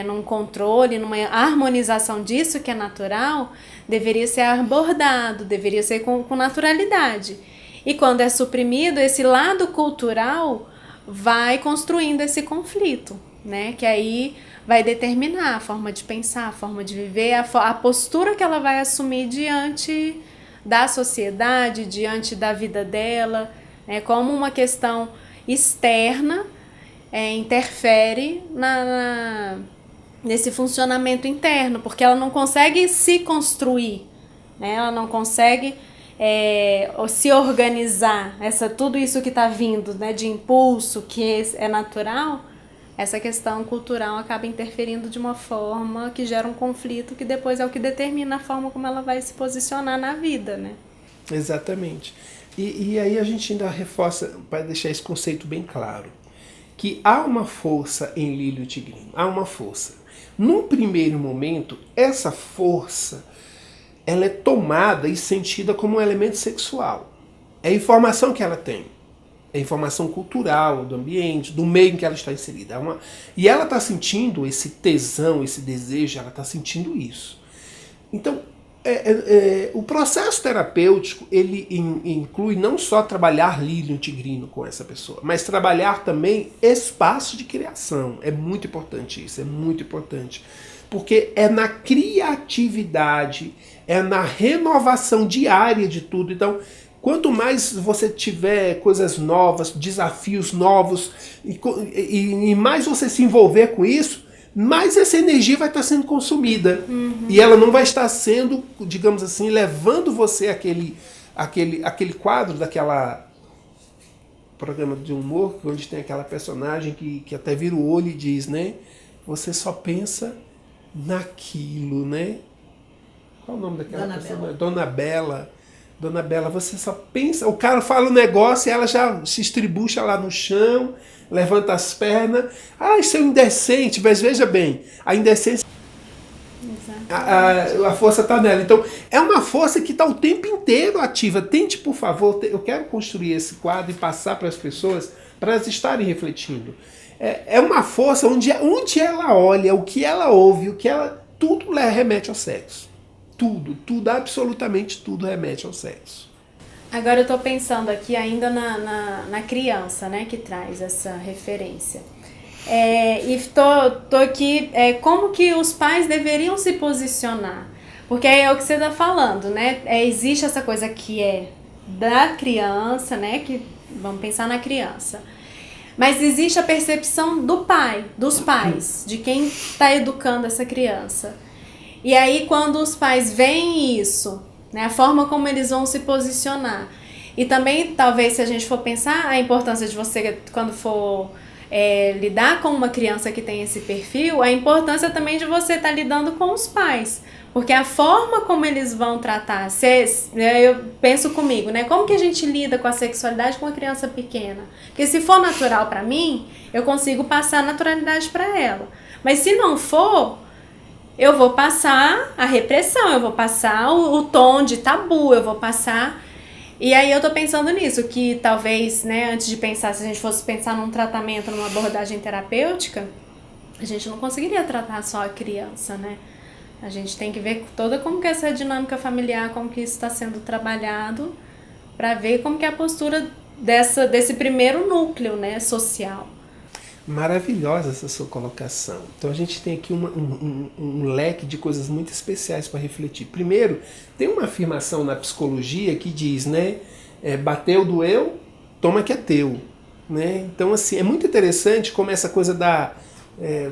num controle, numa harmonização disso que é natural, deveria ser abordado, deveria ser com naturalidade. E quando é suprimido, esse lado cultural vai construindo esse conflito, né, que aí vai determinar a forma de pensar, a forma de viver, a postura que ela vai assumir diante da sociedade, diante da vida dela, né, como uma questão externa interfere nesse funcionamento interno, porque ela não consegue se construir, né? Ela não consegue se organizar. Tudo isso que está vindo, né, de impulso, que é natural, essa questão cultural acaba interferindo de uma forma que gera um conflito que depois é o que determina a forma como ela vai se posicionar na vida, né? Exatamente. E aí a gente ainda reforça, para deixar esse conceito bem claro, que há uma força em Lílio Tigrino, há uma força. Num primeiro momento, essa força ela é tomada e sentida como um elemento sexual. É a informação que ela tem. É a informação cultural, do ambiente, do meio em que ela está inserida. E ela está sentindo esse tesão, esse desejo, ela está sentindo isso. Então, o processo terapêutico, ele inclui não só trabalhar Lílio Tigrino com essa pessoa, mas trabalhar também espaço de criação. É muito importante isso, é muito importante. Porque é na criatividade, é na renovação diária de tudo. Então, quanto mais você tiver coisas novas, desafios novos, e mais você se envolver com isso, mais essa energia vai estar sendo consumida. E ela não vai estar sendo, digamos assim, levando você aquele quadro daquela programa de humor, onde tem aquela personagem que até vira o olho e diz, né? Você só pensa naquilo, né? Qual o nome daquela pessoa? Dona Bela. Dona Bela, você só pensa... O cara fala um negócio e ela já se estribucha lá no chão, levanta as pernas. Ah, isso é indecente. Mas veja bem, a indecência... A força está nela. Então, é uma força que está o tempo inteiro ativa. Tente, por favor, eu quero construir esse quadro e passar para as pessoas, para elas estarem refletindo. É uma força onde ela olha, o que ela ouve, tudo remete ao sexo. Tudo, absolutamente tudo remete ao sexo. Agora eu estou pensando aqui ainda na criança, né, que traz essa referência. E tô aqui, como que os pais deveriam se posicionar? Porque é o que você está falando, né? Existe essa coisa que é da criança, né? Que vamos pensar na criança. Mas existe a percepção do pai, dos pais, de quem está educando essa criança. E aí quando os pais veem isso, né, a forma como eles vão se posicionar. E também, talvez, se a gente for pensar a importância de você, quando for lidar com uma criança que tem esse perfil, a importância também de você estar lidando com os pais. Porque a forma como eles vão tratar, eu penso comigo, né? Como que a gente lida com a sexualidade com uma criança pequena? Porque se for natural para mim, eu consigo passar a naturalidade para ela. Mas se não for, eu vou passar a repressão, eu vou passar o tom de tabu, eu vou passar... E aí eu tô pensando nisso, que talvez, né, antes de pensar, se a gente fosse pensar num tratamento, numa abordagem terapêutica, a gente não conseguiria tratar só a criança, né? A gente tem que ver toda como que é essa dinâmica familiar, como que isso está sendo trabalhado, para ver como que é a postura desse primeiro núcleo, né, social. Maravilhosa essa sua colocação. Então a gente tem aqui um leque de coisas muito especiais para refletir. Primeiro, tem uma afirmação na psicologia que diz, né, bateu, doeu, toma que é teu. Né? Então, assim, é muito interessante como essa coisa da...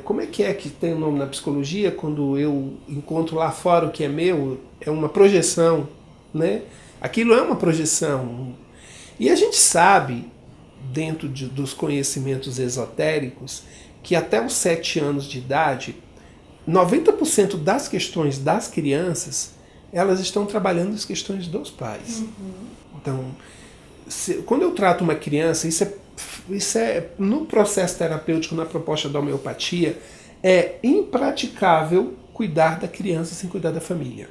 como é que tem o nome na psicologia? Quando eu encontro lá fora o que é meu, é uma projeção. Né? Aquilo é uma projeção. E a gente sabe, dentro dos conhecimentos esotéricos, que até os 7 anos de idade, 90% das questões das crianças, elas estão trabalhando as questões dos pais. Então, quando eu trato uma criança, isso é no processo terapêutico, na proposta da homeopatia, é impraticável cuidar da criança sem cuidar da família,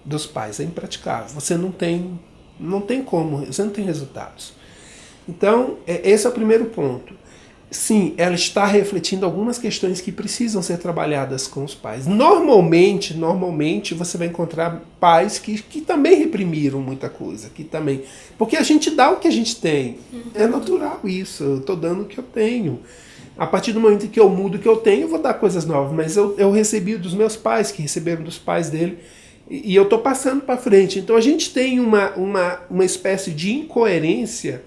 dos pais. É impraticável. Você não tem como, você não tem resultados. Então, esse é o primeiro ponto. Sim, ela está refletindo algumas questões que precisam ser trabalhadas com os pais. Normalmente você vai encontrar pais que também reprimiram muita coisa, porque a gente dá o que a gente tem. É natural isso, eu estou dando o que eu tenho. A partir do momento que eu mudo o que eu tenho, eu vou dar coisas novas, mas eu recebi dos meus pais, que receberam dos pais dele, e eu estou passando para frente. Então a gente tem uma espécie de incoerência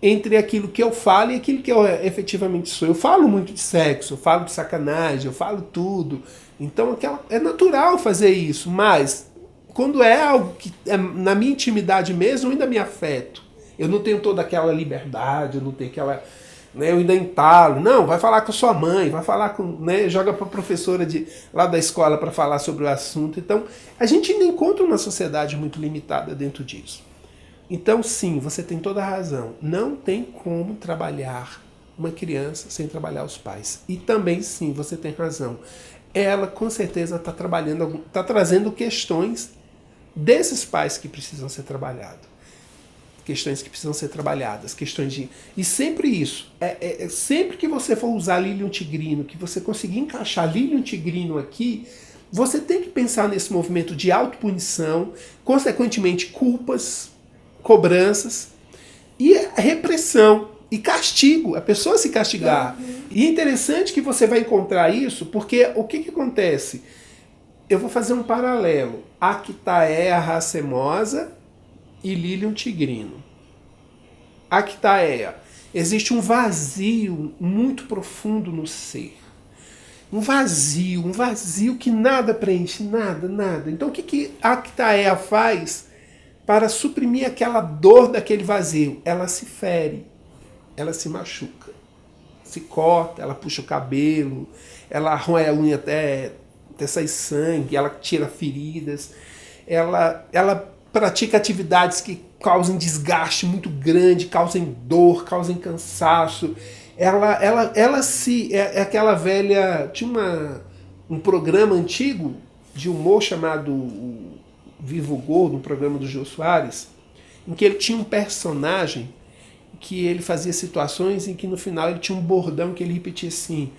entre aquilo que eu falo e aquilo que eu efetivamente sou. Eu falo muito de sexo, eu falo de sacanagem, eu falo tudo. Então é natural fazer isso, mas quando é algo que é na minha intimidade mesmo, eu ainda me afeto. Eu não tenho toda aquela liberdade, eu não tenho aquela... Né, eu ainda entalo. Não, vai falar com a sua mãe, vai falar com... Né, joga para a professora lá da escola para falar sobre o assunto. Então, a gente ainda encontra uma sociedade muito limitada dentro disso. Então, sim, você tem toda a razão. Não tem como trabalhar uma criança sem trabalhar os pais. E também, sim, você tem razão. Ela, com certeza, está trabalhando, está trazendo questões desses pais que precisam ser trabalhados. Questões que precisam ser trabalhadas, questões de... E sempre isso, sempre que você for usar Lilium Tigrino, que você conseguir encaixar Lilium Tigrino aqui, você tem que pensar nesse movimento de autopunição, consequentemente culpas, cobranças e repressão e castigo, a pessoa se castigar. E é interessante que você vai encontrar isso, porque o que acontece? Eu vou fazer um paralelo. Actaea racemosa e Lilium Tigrino. Actaea. Existe um vazio muito profundo no ser. Um vazio que nada preenche, nada. Então o que a Actaea faz para suprimir aquela dor daquele vazio? Ela se fere, ela se machuca, se corta, ela puxa o cabelo, ela rói a unha até sair sangue, ela tira feridas, ela pratica atividades que causem desgaste muito grande, causem dor, causem cansaço. Ela se... É aquela velha... Tinha um programa antigo de humor chamado Vivo Gordo, um programa do Jô Soares, em que ele tinha um personagem que ele fazia situações em que no final ele tinha um bordão que ele repetia assim.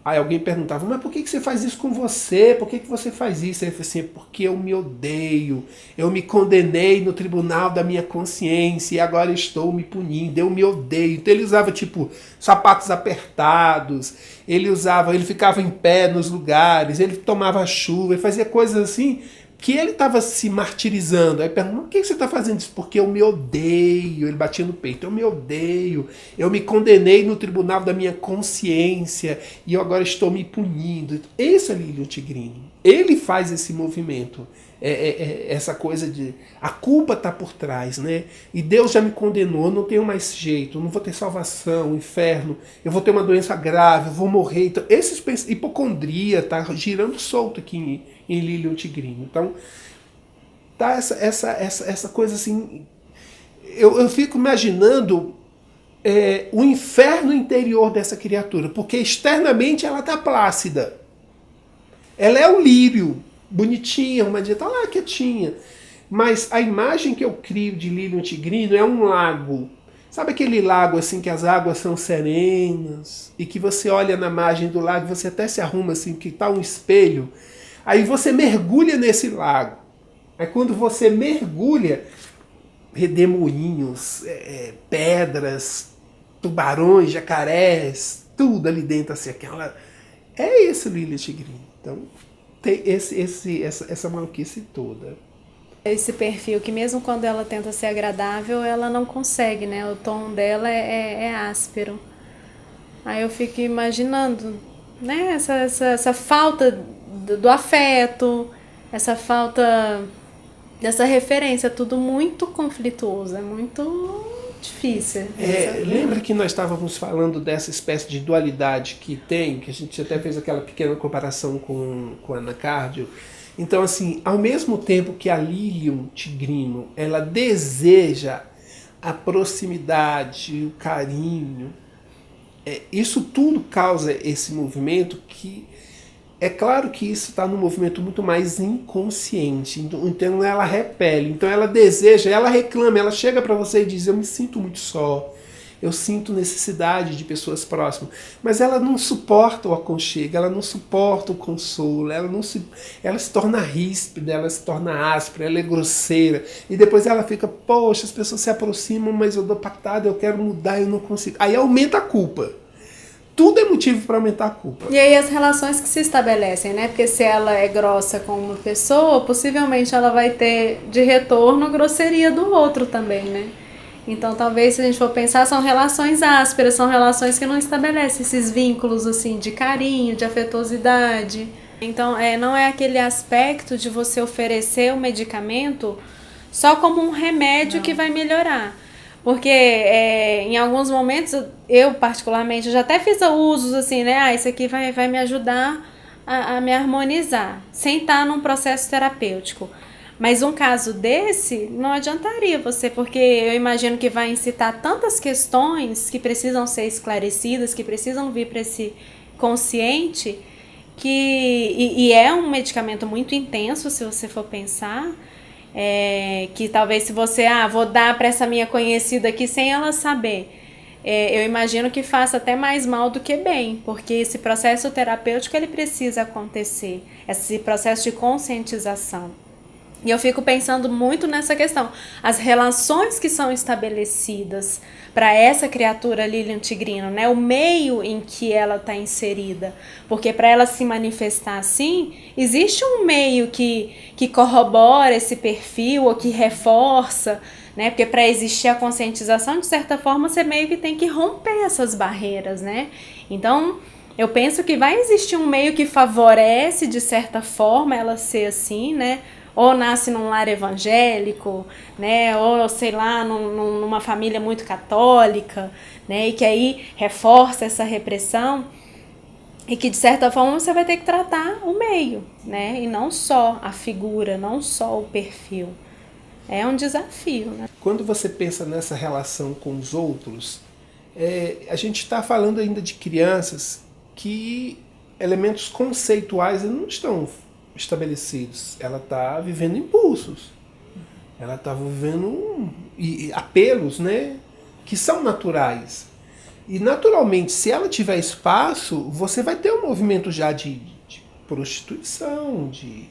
Aí alguém perguntava, mas por que você faz isso com você? Por que você faz isso? Aí ele falou assim, porque eu me odeio. Eu me condenei no tribunal da minha consciência e agora estou me punindo. Eu me odeio. Então ele usava tipo sapatos apertados, ele ficava em pé nos lugares, ele tomava chuva, ele fazia coisas assim que ele estava se martirizando. Aí perguntou, por que você está fazendo isso? Porque eu me odeio. Ele batia no peito, eu me odeio. Eu me condenei no tribunal da minha consciência e eu agora estou me punindo. Esse é Lilium Tigrino. Ele faz esse movimento. Essa coisa de... A culpa está por trás, né? E Deus já me condenou, não tenho mais jeito, não vou ter salvação, inferno, eu vou ter uma doença grave, eu vou morrer. Então, hipocondria está girando solto aqui em Lilium Tigrino. Então, tá essa coisa assim... Eu fico imaginando o inferno interior dessa criatura, porque externamente ela está plácida. Ela é o lírio, bonitinha, arrumadinha, tá lá quietinha. Mas a imagem que eu crio de Lilium Tigrino é um lago. Sabe aquele lago assim que as águas são serenas e que você olha na margem do lago, você até se arruma assim, que tá um espelho. Aí você mergulha nesse lago. Aí quando você mergulha, redemoinhos, pedras, tubarões, jacarés, tudo ali dentro assim, é esse Lilium Tigrino. Então tem essa maluquice toda. Esse perfil que mesmo quando ela tenta ser agradável, ela não consegue, né? O tom dela é áspero. Aí eu fico imaginando, né? Essa falta do afeto, essa falta dessa referência, tudo muito conflituoso, é muito difícil. Lembra que nós estávamos falando dessa espécie de dualidade que tem, que a gente até fez aquela pequena comparação com a Anacardio? Então, assim, ao mesmo tempo que a Lilium Tigrino, ela deseja a proximidade, o carinho, isso tudo causa esse movimento que... É claro que isso está num movimento muito mais inconsciente, então ela repele, então ela deseja, ela reclama, ela chega para você e diz, eu me sinto muito só, eu sinto necessidade de pessoas próximas, mas ela não suporta o aconchego, ela não suporta o consolo, ela se torna ríspida, ela se torna áspera, ela é grosseira, e depois ela fica, poxa, as pessoas se aproximam, mas eu dou patada, eu quero mudar, eu não consigo, aí aumenta a culpa. Tudo é motivo para aumentar a culpa. E aí as relações que se estabelecem, né? Porque se ela é grossa com uma pessoa, possivelmente ela vai ter de retorno a grosseria do outro também, né? Então, talvez, se a gente for pensar, são relações ásperas, são relações que não estabelecem esses vínculos, assim, de carinho, de afetuosidade. Então, não é aquele aspecto de você oferecer o medicamento só como um remédio que vai melhorar. Porque em alguns momentos, eu particularmente, eu já até fiz usos assim, né? Isso aqui vai me ajudar a me harmonizar, sem estar num processo terapêutico. Mas um caso desse não adiantaria você, porque eu imagino que vai incitar tantas questões que precisam ser esclarecidas, que precisam vir para esse consciente, e é um medicamento muito intenso, se você for pensar. Que talvez se você, vou dar para essa minha conhecida aqui sem ela saber, eu imagino que faça até mais mal do que bem, porque esse processo terapêutico ele precisa acontecer, esse processo de conscientização. E eu fico pensando muito nessa questão, as relações que são estabelecidas para essa criatura Lilian Tigrino, né? O meio em que ela está inserida, porque para ela se manifestar assim, existe um meio que corrobora esse perfil ou que reforça, né? Porque para existir a conscientização, de certa forma, você meio que tem que romper essas barreiras, né? Então, eu penso que vai existir um meio que favorece, de certa forma, ela ser assim, né? Ou nasce num lar evangélico, né? Ou, sei lá, numa família muito católica, né? E que aí reforça essa repressão e que, de certa forma, você vai ter que tratar o meio, né? E não só a figura, não só o perfil. É um desafio, né? Quando você pensa nessa relação com os outros, a gente está falando ainda de crianças que elementos conceituais não estão estabelecidos. Ela está vivendo impulsos. Ela está vivendo apelos, né, que são naturais. E naturalmente, se ela tiver espaço, você vai ter um movimento já de prostituição, de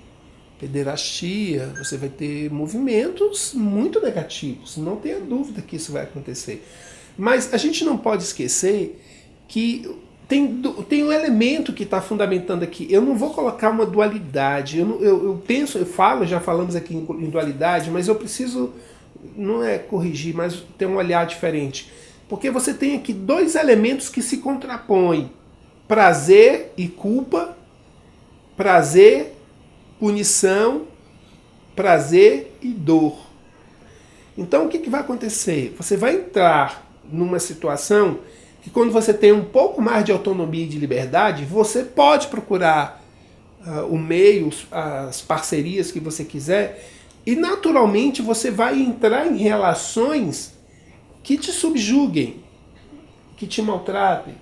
pederastia, você vai ter movimentos muito negativos. Não tenha dúvida que isso vai acontecer. Mas a gente não pode esquecer que tem um elemento que está fundamentando aqui. Eu não vou colocar uma dualidade. Eu falo, já falamos aqui em dualidade, mas eu preciso, não é corrigir, mas ter um olhar diferente. Porque você tem aqui dois elementos que se contrapõem. Prazer e culpa, prazer, punição, prazer e dor. Então o que vai acontecer? Você vai entrar numa situação que quando você tem um pouco mais de autonomia e de liberdade, você pode procurar o meio, as parcerias que você quiser, e naturalmente você vai entrar em relações que te subjuguem, que te maltratem.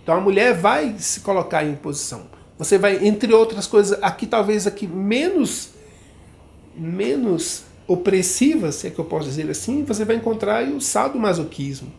Então a mulher vai se colocar em posição. Você vai, entre outras coisas, talvez menos opressivas, se é que eu posso dizer assim, você vai encontrar o sadomasoquismo,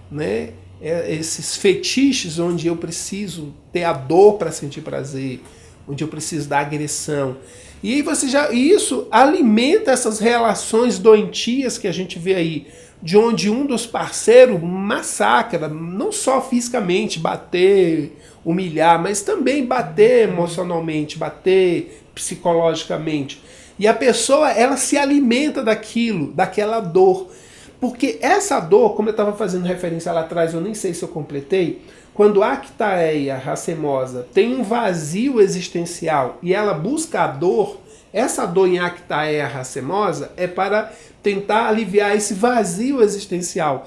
né? Esses fetiches onde eu preciso ter a dor para sentir prazer, onde eu preciso da agressão. E aí isso alimenta essas relações doentias que a gente vê aí, de onde um dos parceiros massacra, não só fisicamente, bater, humilhar, mas também bater emocionalmente, bater psicologicamente. E a pessoa, ela se alimenta daquela dor. Porque essa dor, como eu estava fazendo referência lá atrás, eu nem sei se eu completei, quando a Actaeia racemosa tem um vazio existencial e ela busca a dor, essa dor em Actaeia racemosa é para tentar aliviar esse vazio existencial.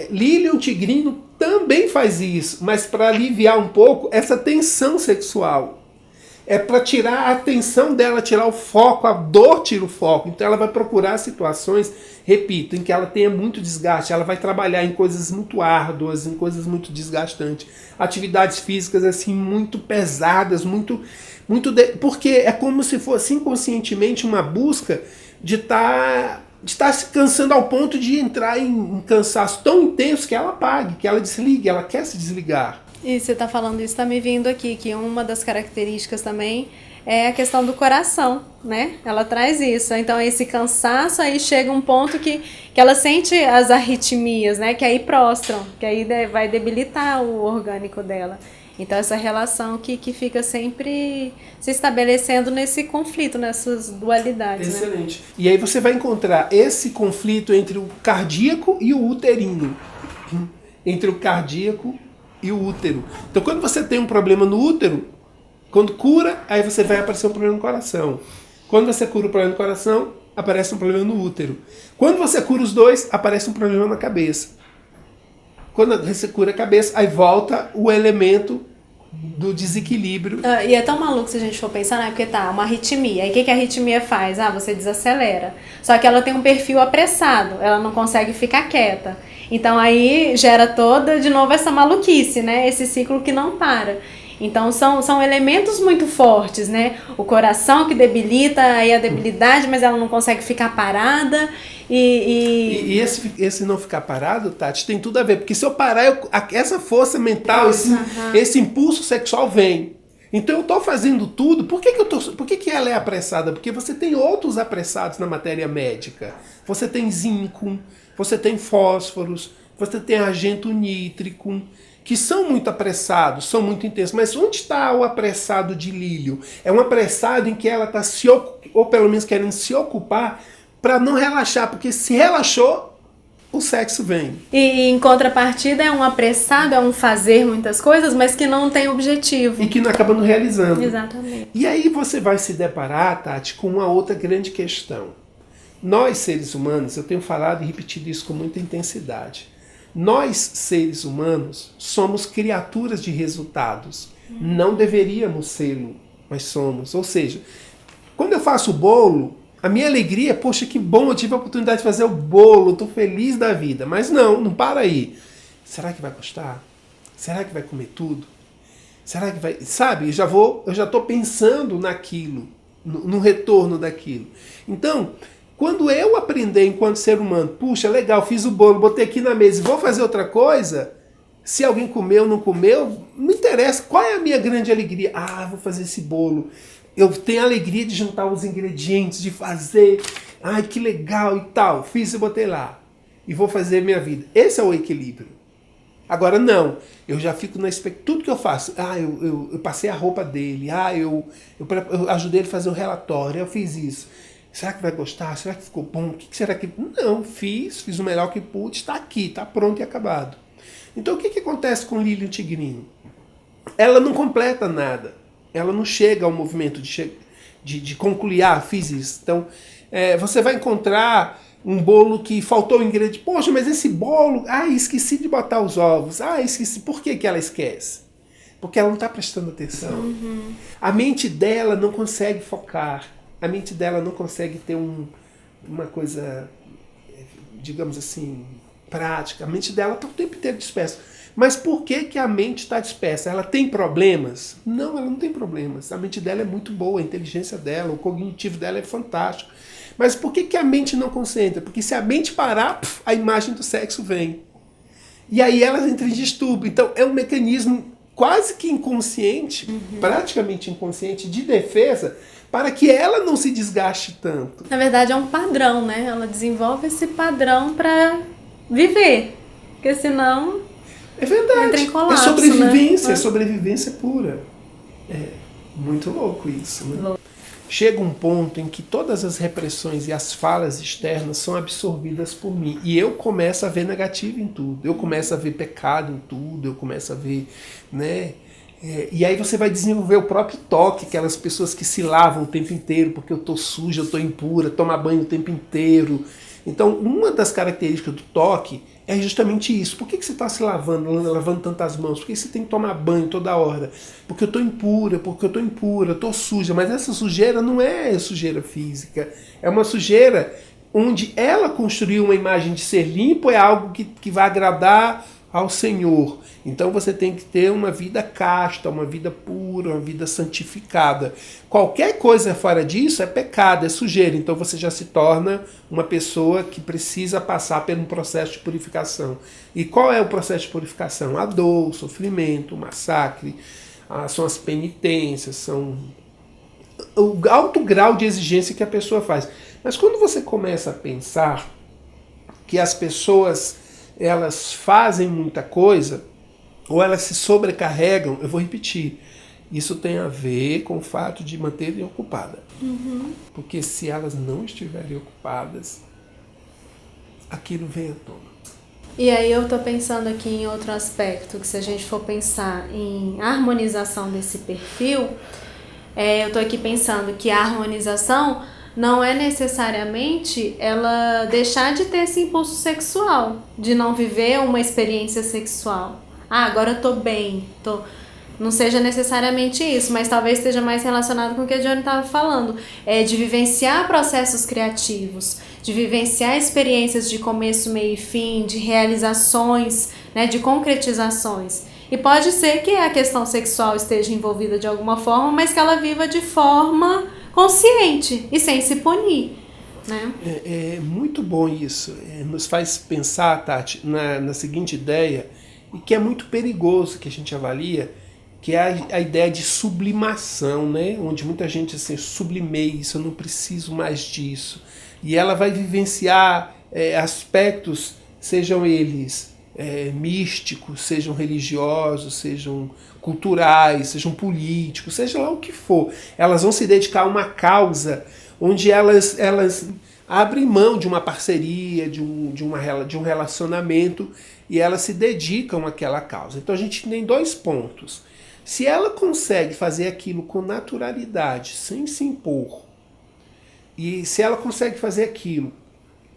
Lilian Tigrino também faz isso, mas para aliviar um pouco essa tensão sexual. É para tirar a atenção dela, tirar o foco, a dor tira o foco. Então ela vai procurar situações, repito, em que ela tenha muito desgaste. Ela vai trabalhar em coisas muito árduas, em coisas muito desgastantes. Atividades físicas assim muito pesadas, porque é como se fosse inconscientemente uma busca de estar se cansando ao ponto de entrar em um cansaço tão intenso que ela apague, que ela desligue, ela quer se desligar. E você está falando isso, está me vindo aqui, que uma das características também é a questão do coração, né? Ela traz isso. Então, esse cansaço, aí chega um ponto que ela sente as arritmias, né? Que aí prostram, que aí vai debilitar o orgânico dela. Então essa relação que fica sempre se estabelecendo nesse conflito, nessas dualidades. Excelente. Né? E aí você vai encontrar esse conflito entre o cardíaco e o uterino. Entre o cardíaco e o útero. Então quando você tem um problema no útero, quando cura, aí você vai aparecer um problema no coração. Quando você cura o problema no coração, aparece um problema no útero. Quando você cura os dois, aparece um problema na cabeça. Quando você cura a cabeça, aí volta o elemento do desequilíbrio. E é tão maluco se a gente for pensar, né? Porque tá, uma arritmia. Aí o que a arritmia faz? Você desacelera. Só que ela tem um perfil apressado, ela não consegue ficar quieta. Então aí gera toda, de novo, essa maluquice, né? Esse ciclo que não para. Então são elementos muito fortes, né? O coração que debilita, aí a debilidade, mas ela não consegue ficar parada. E esse não ficar parado, Tati, tem tudo a ver. Porque se eu parar, essa força mental, esse impulso sexual vem. Então eu estou fazendo tudo. Por que ela é apressada? Porque você tem outros apressados na matéria médica. Você tem zinco, você tem fósforos, você tem argento nítrico, que são muito apressados, são muito intensos. Mas onde está o apressado de Lílio? É um apressado em que ela está ou pelo menos querendo se ocupar para não relaxar, porque se relaxou, o sexo vem. E em contrapartida é um apressado, é um fazer muitas coisas, mas que não tem objetivo. E que não acaba não realizando. Exatamente. E aí você vai se deparar, Tati, com uma outra grande questão. Nós, seres humanos, eu tenho falado e repetido isso com muita intensidade. Nós, seres humanos, somos criaturas de resultados. Não deveríamos sê-lo, mas somos. Ou seja, quando eu faço o bolo, a minha alegria, poxa, que bom, eu tive a oportunidade de fazer o bolo, estou feliz da vida. Mas não para aí. Será que vai gostar? Será que vai comer tudo? Será que vai... Sabe, eu já estou pensando naquilo, no retorno daquilo. Então, quando eu aprender enquanto ser humano, puxa, legal, fiz o bolo, botei aqui na mesa e vou fazer outra coisa, se alguém comeu ou não comeu, não interessa. Qual é a minha grande alegria? Vou fazer esse bolo. Eu tenho a alegria de juntar os ingredientes, de fazer. Ai, que legal e tal. Fiz e botei lá. E vou fazer minha vida. Esse é o equilíbrio. Agora não. Eu já fico na expectativa. Tudo que eu faço. Eu passei a roupa dele. Eu ajudei ele a fazer o relatório. Eu fiz isso. Será que vai gostar? Será que ficou bom? O que será que... Não, fiz o melhor que pude. Está aqui, está pronto e acabado. Então o que acontece com Lílio Tigrinho? Ela não completa nada. Ela não chega ao movimento de concluir, fiz isso. Então, você vai encontrar um bolo que faltou o ingrediente. Poxa, mas esse bolo, esqueci de botar os ovos. Esqueci. Por que ela esquece? Porque ela não está prestando atenção. Uhum. A mente dela não consegue focar. A mente dela não consegue ter uma coisa, digamos assim, prática. A mente dela está o tempo inteiro dispersa. Mas por que a mente está dispersa? Ela tem problemas? Não, ela não tem problemas. A mente dela é muito boa, a inteligência dela, o cognitivo dela é fantástico. Mas por que a mente não concentra? Porque se a mente parar, a imagem do sexo vem. E aí ela entra em distúrbio. Então é um mecanismo quase que inconsciente, praticamente inconsciente, de defesa, para que ela não se desgaste tanto. Na verdade é um padrão, né? Ela desenvolve esse padrão para viver. Porque senão... É verdade. Entra em colapso, é sobrevivência, né? É sobrevivência pura. É muito louco isso, né? Chega um ponto em que todas as repressões e as falas externas são absorvidas por mim. E eu começo a ver negativo em tudo. Eu começo a ver pecado em tudo. Eu começo a ver, né? E aí você vai desenvolver o próprio toque, aquelas pessoas que se lavam o tempo inteiro porque eu tô suja, eu tô impura, toma banho o tempo inteiro. Então, uma das características do toque é justamente isso. Por que você está se lavando tantas mãos? Por que você tem que tomar banho toda hora? Porque eu estou impura, eu estou suja. Mas essa sujeira não é sujeira física. É uma sujeira onde ela construiu uma imagem de ser limpo, é algo que vai agradar ao Senhor. Então você tem que ter uma vida casta, uma vida pura, uma vida santificada. Qualquer coisa fora disso é pecado, é sujeira. Então você já se torna uma pessoa que precisa passar por um processo de purificação. E qual é o processo de purificação? A dor, o sofrimento, o massacre, são as penitências, são o alto grau de exigência que a pessoa faz. Mas quando você começa a pensar que as pessoas elas fazem muita coisa, ou elas se sobrecarregam, eu vou repetir, isso tem a ver com o fato de manterem ocupada. Porque se elas não estiverem ocupadas, aquilo vem à tona. E aí eu tô pensando aqui em outro aspecto, que se a gente for pensar em harmonização desse perfil, eu tô aqui pensando que a harmonização não é necessariamente ela deixar de ter esse impulso sexual, de não viver uma experiência sexual. Agora eu tô bem, não seja necessariamente isso, mas talvez esteja mais relacionado com o que a Johnny estava falando, de vivenciar processos criativos, de vivenciar experiências de começo, meio e fim, de realizações, né, de concretizações. E pode ser que a questão sexual esteja envolvida de alguma forma, mas que ela viva de forma consciente e sem se punir, né? É muito bom isso. Nos faz pensar, Tati, na seguinte ideia, e que é muito perigoso que a gente avalia, que é a ideia de sublimação, né? Onde muita gente assim, sublimei isso, eu não preciso mais disso. E ela vai vivenciar aspectos, sejam eles místicos, sejam religiosos, sejam culturais, sejam políticos, seja lá o que for. Elas vão se dedicar a uma causa onde elas abrem mão de uma parceria, de um relacionamento, e elas se dedicam àquela causa. Então a gente tem 2 pontos. Se ela consegue fazer aquilo com naturalidade, sem se impor, e se ela consegue fazer aquilo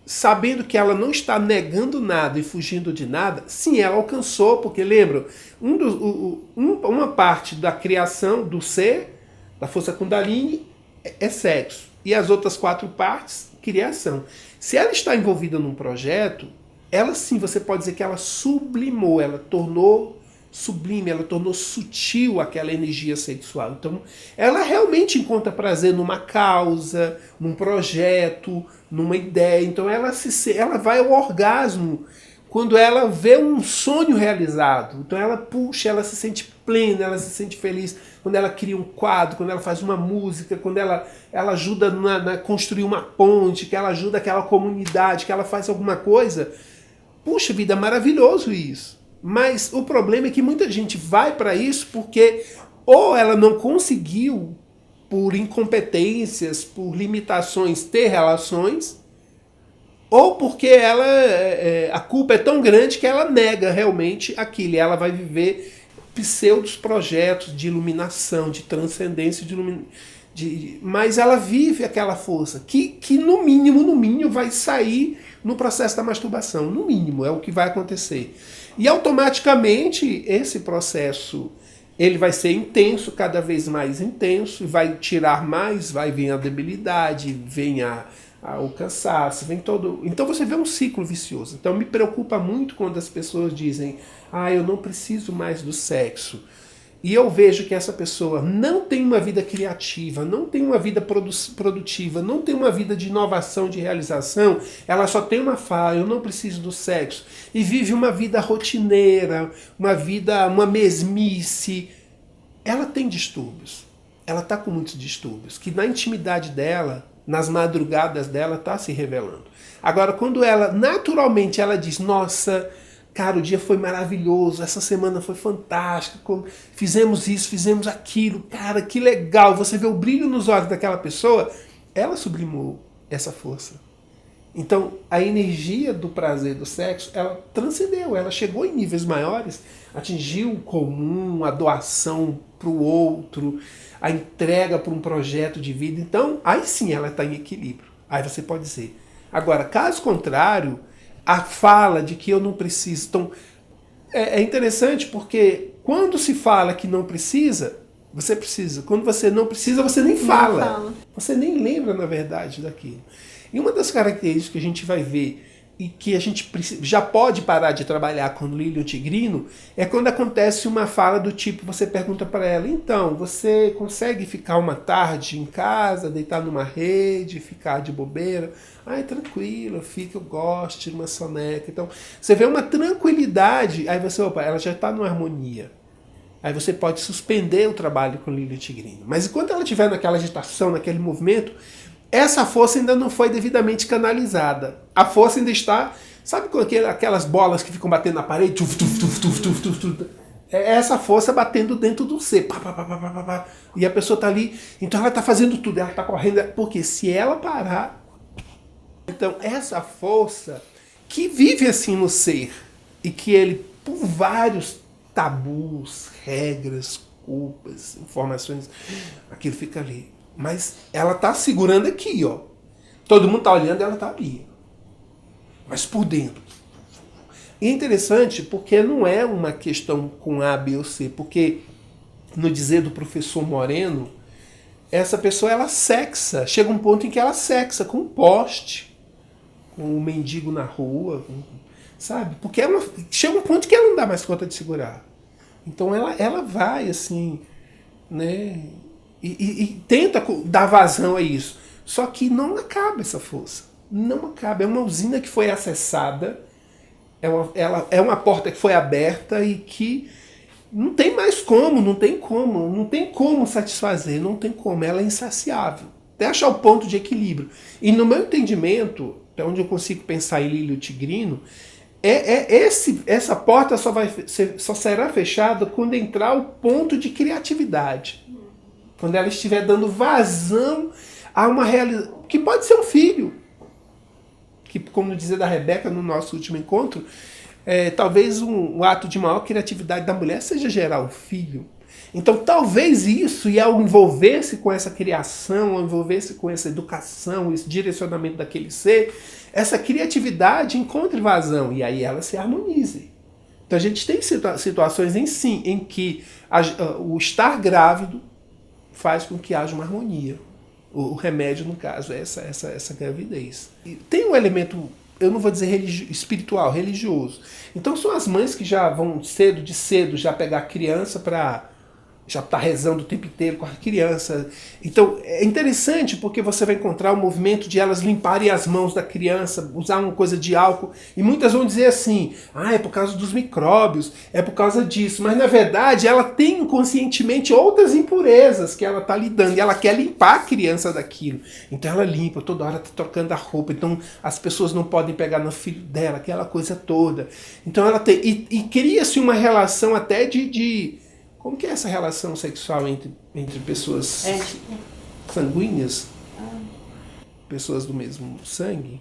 sabendo que ela não está negando nada e fugindo de nada, sim, ela alcançou, porque lembra, uma parte da criação do ser, da força Kundalini, é sexo. E as outras 4 partes, criação. Se ela está envolvida num projeto, ela sim, você pode dizer que ela sublimou, ela tornou sublime, ela tornou sutil aquela energia sexual. Então, ela realmente encontra prazer numa causa, num projeto, numa ideia. Então, ela vai ao orgasmo quando ela vê um sonho realizado. Então, ela puxa, ela se sente plena, ela se sente feliz quando ela cria um quadro, quando ela faz uma música, quando ela ajuda a construir uma ponte, que ela ajuda aquela comunidade, que ela faz alguma coisa. Puxa vida, é maravilhoso isso. Mas o problema é que muita gente vai para isso porque ou ela não conseguiu, por incompetências, por limitações, ter relações, ou porque a culpa é tão grande que ela nega realmente aquilo. E ela vai viver pseudos projetos de iluminação, de transcendência, mas ela vive aquela força que no mínimo vai sair no processo da masturbação. No mínimo, é o que vai acontecer. E automaticamente esse processo ele vai ser intenso, cada vez mais intenso, vai tirar mais, vai vir a debilidade, vem o cansaço, vem todo... Então você vê um ciclo vicioso. Então me preocupa muito quando as pessoas dizem eu não preciso mais do sexo. E eu vejo que essa pessoa não tem uma vida criativa, não tem uma vida produtiva, não tem uma vida de inovação, de realização, ela só tem uma fala, eu não preciso do sexo. E vive uma vida rotineira, uma mesmice. Ela tem distúrbios, ela está com muitos distúrbios, que na intimidade dela, nas madrugadas dela, está se revelando. Agora, quando ela, naturalmente, ela diz, nossa... Cara, o dia foi maravilhoso, essa semana foi fantástica, fizemos isso, fizemos aquilo, cara, que legal. Você vê o brilho nos olhos daquela pessoa, ela sublimou essa força. Então, a energia do prazer do sexo, ela transcendeu, ela chegou em níveis maiores, atingiu o comum, a doação para o outro, a entrega para um projeto de vida. Então, aí sim ela está em equilíbrio. Aí você pode dizer. Agora, caso contrário... A fala de que eu não preciso. Então, é interessante porque quando se fala que não precisa, você precisa. Quando você não precisa, você nem fala. Você nem lembra, na verdade, daquilo. E uma das características que a gente vai ver e que a gente já pode parar de trabalhar com o Lilian Tigrino é quando acontece uma fala do tipo, você pergunta para ela, então, você consegue ficar uma tarde em casa, deitar numa rede, ficar de bobeira? Tranquilo, fica, eu gosto, tiro uma soneca. Então, você vê uma tranquilidade, aí você, ela já está numa harmonia. Aí você pode suspender o trabalho com Lilian Tigrino. Mas enquanto ela estiver naquela agitação, naquele movimento, essa força ainda não foi devidamente canalizada. A força ainda está... Sabe com aquelas bolas que ficam batendo na parede? É essa força batendo dentro do ser. Pá, pá, pá, pá, pá, pá. E a pessoa está ali. Então ela está fazendo tudo. Ela está correndo. Porque se ela parar... Então essa força que vive assim no ser. E que ele, por vários tabus, regras, culpas, informações, aquilo fica ali. Mas ela está segurando aqui, ó. Todo mundo está olhando e ela está ali. Mas por dentro. E é interessante porque não é uma questão com A, B ou C, porque no dizer do professor Moreno, essa pessoa ela sexa, chega um ponto em que ela sexa com um poste, com um mendigo na rua, sabe? Porque chega um ponto que ela não dá mais conta de segurar. Então ela vai assim, né? E tenta dar vazão a isso. Só que não acaba essa força. Não acaba. É uma usina que foi acessada. É uma porta que foi aberta e que não tem mais como, não tem como satisfazer, não tem como, ela é insaciável. Até achar o ponto de equilíbrio. E no meu entendimento, até onde eu consigo pensar em Lílio Tigrino, essa porta só será fechada quando entrar o ponto de criatividade. Quando ela estiver dando vazão a uma realidade, que pode ser um filho, que, como dizia da Rebeca no nosso último encontro, talvez um ato de maior criatividade da mulher seja gerar um filho. Então talvez isso, e ao envolver-se com essa criação, ao envolver-se com essa educação, esse direcionamento daquele ser, essa criatividade encontre vazão, e aí ela se harmonize. Então a gente tem situações em que o estar grávido faz com que haja uma harmonia. O remédio, no caso, é essa gravidez. E tem um elemento, eu não vou dizer espiritual, religioso. Então são as mães que já vão de cedo já pegar a criança para já estar rezando o tempo inteiro com a criança. Então é interessante porque você vai encontrar o movimento de elas limparem as mãos da criança, usar uma coisa de álcool, e muitas vão dizer assim, é por causa dos micróbios, é por causa disso, mas na verdade ela tem inconscientemente outras impurezas que ela está lidando, e ela quer limpar a criança daquilo. Então ela limpa, toda hora está trocando a roupa, então as pessoas não podem pegar no filho dela, aquela coisa toda. Então ela tem, e cria-se uma relação até de como que é essa relação sexual entre pessoas sanguíneas? Pessoas do mesmo sangue?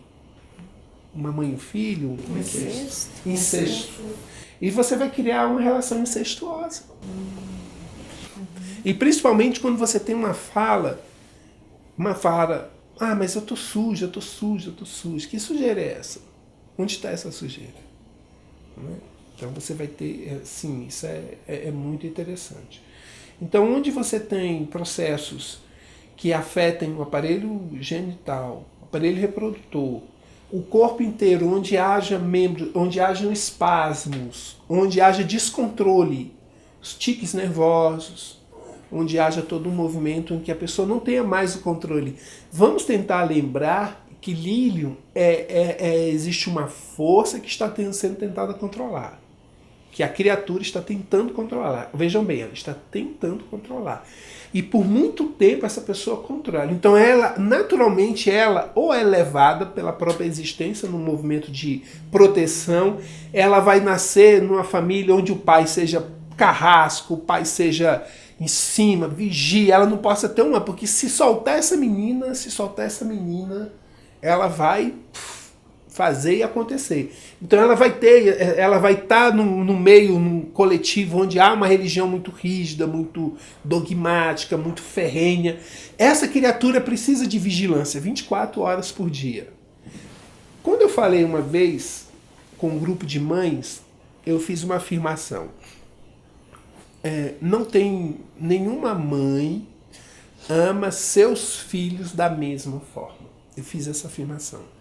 Uma mãe e um filho? Como é que é isso? Incesto. E você vai criar uma relação incestuosa. E principalmente quando você tem uma fala, mas eu tô suja, eu tô suja, eu tô suja. Que sujeira é essa? Onde está essa sujeira? Não é? Então você vai ter, sim, isso é muito interessante. Então onde você tem processos que afetem o aparelho genital, o aparelho reprodutor, o corpo inteiro, onde haja membros, onde hajam espasmos, onde haja descontrole, os tiques nervosos, onde haja todo um movimento em que a pessoa não tenha mais o controle. Vamos tentar lembrar que Lílio existe uma força que está sendo tentada controlar. Que a criatura está tentando controlar. Vejam bem, ela está tentando controlar. E por muito tempo essa pessoa controla. Então ela, naturalmente, ou é levada pela própria existência no movimento de proteção, ela vai nascer numa família onde o pai seja carrasco, o pai seja em cima, vigia, ela não possa ter uma, porque se soltar essa menina, ela vai fazer e acontecer. Então ela vai estar no meio, num coletivo onde há uma religião muito rígida, muito dogmática, muito ferrenha. Essa criatura precisa de vigilância 24 horas por dia. Quando eu falei uma vez com um grupo de mães, eu fiz uma afirmação. Não tem nenhuma mãe ama seus filhos da mesma forma. Eu fiz essa afirmação.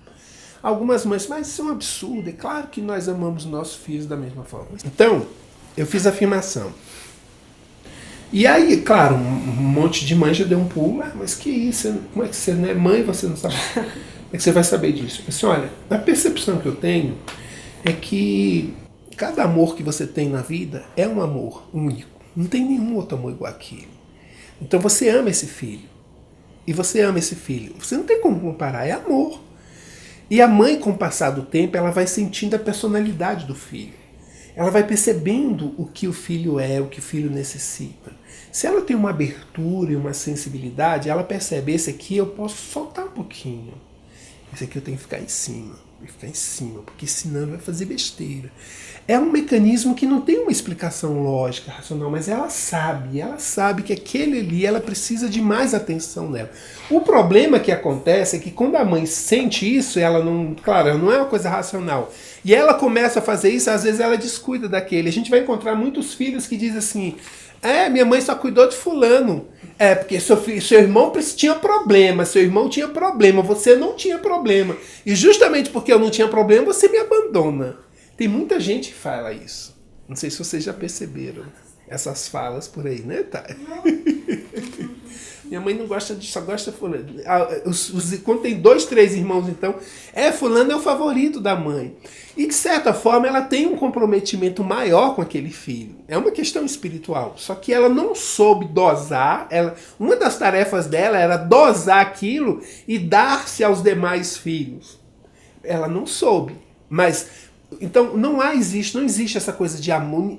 Algumas mães, mas isso é um absurdo, é claro que nós amamos nossos filhos da mesma forma. Então, eu fiz a afirmação. E aí, claro, um monte de mãe já deu um pulo, mas que isso, como é que você não é mãe, você não sabe? Como é que você vai saber disso? Eu disse, olha, a percepção que eu tenho é que cada amor que você tem na vida é um amor único. Não tem nenhum outro amor igual aquele. Então você ama esse filho. E você ama esse filho. Você não tem como comparar, é amor. E a mãe, com o passar do tempo, ela vai sentindo a personalidade do filho. ela vai percebendo o que o filho é, o que o filho necessita. Se ela tem uma abertura e uma sensibilidade, ela percebe, esse aqui eu posso soltar um pouquinho. Esse aqui eu tenho que ficar em cima. Porque senão vai fazer besteira. É um mecanismo que não tem uma explicação lógica, racional, mas ela sabe que aquele ali, ela precisa de mais atenção dela. O problema que acontece é que quando a mãe sente isso, ela não, claro, não é uma coisa racional, e ela começa a fazer isso, às vezes ela descuida daquele. A gente vai encontrar muitos filhos que dizem assim, minha mãe só cuidou de fulano. Porque seu irmão tinha problema, você não tinha problema. E justamente porque eu não tinha problema, você me abandona. Tem muita gente que fala isso. Não sei se vocês já perceberam essas falas por aí, né, Thay? Minha mãe não gosta disso, só gosta de fulano. Quando tem 2, 3 irmãos, então, fulano é o favorito da mãe. E, de certa forma, ela tem um comprometimento maior com aquele filho. É uma questão espiritual. Só que ela não soube dosar. Uma das tarefas dela era dosar aquilo e dar-se aos demais filhos. Ela não soube. Mas, então, não existe essa coisa de amor.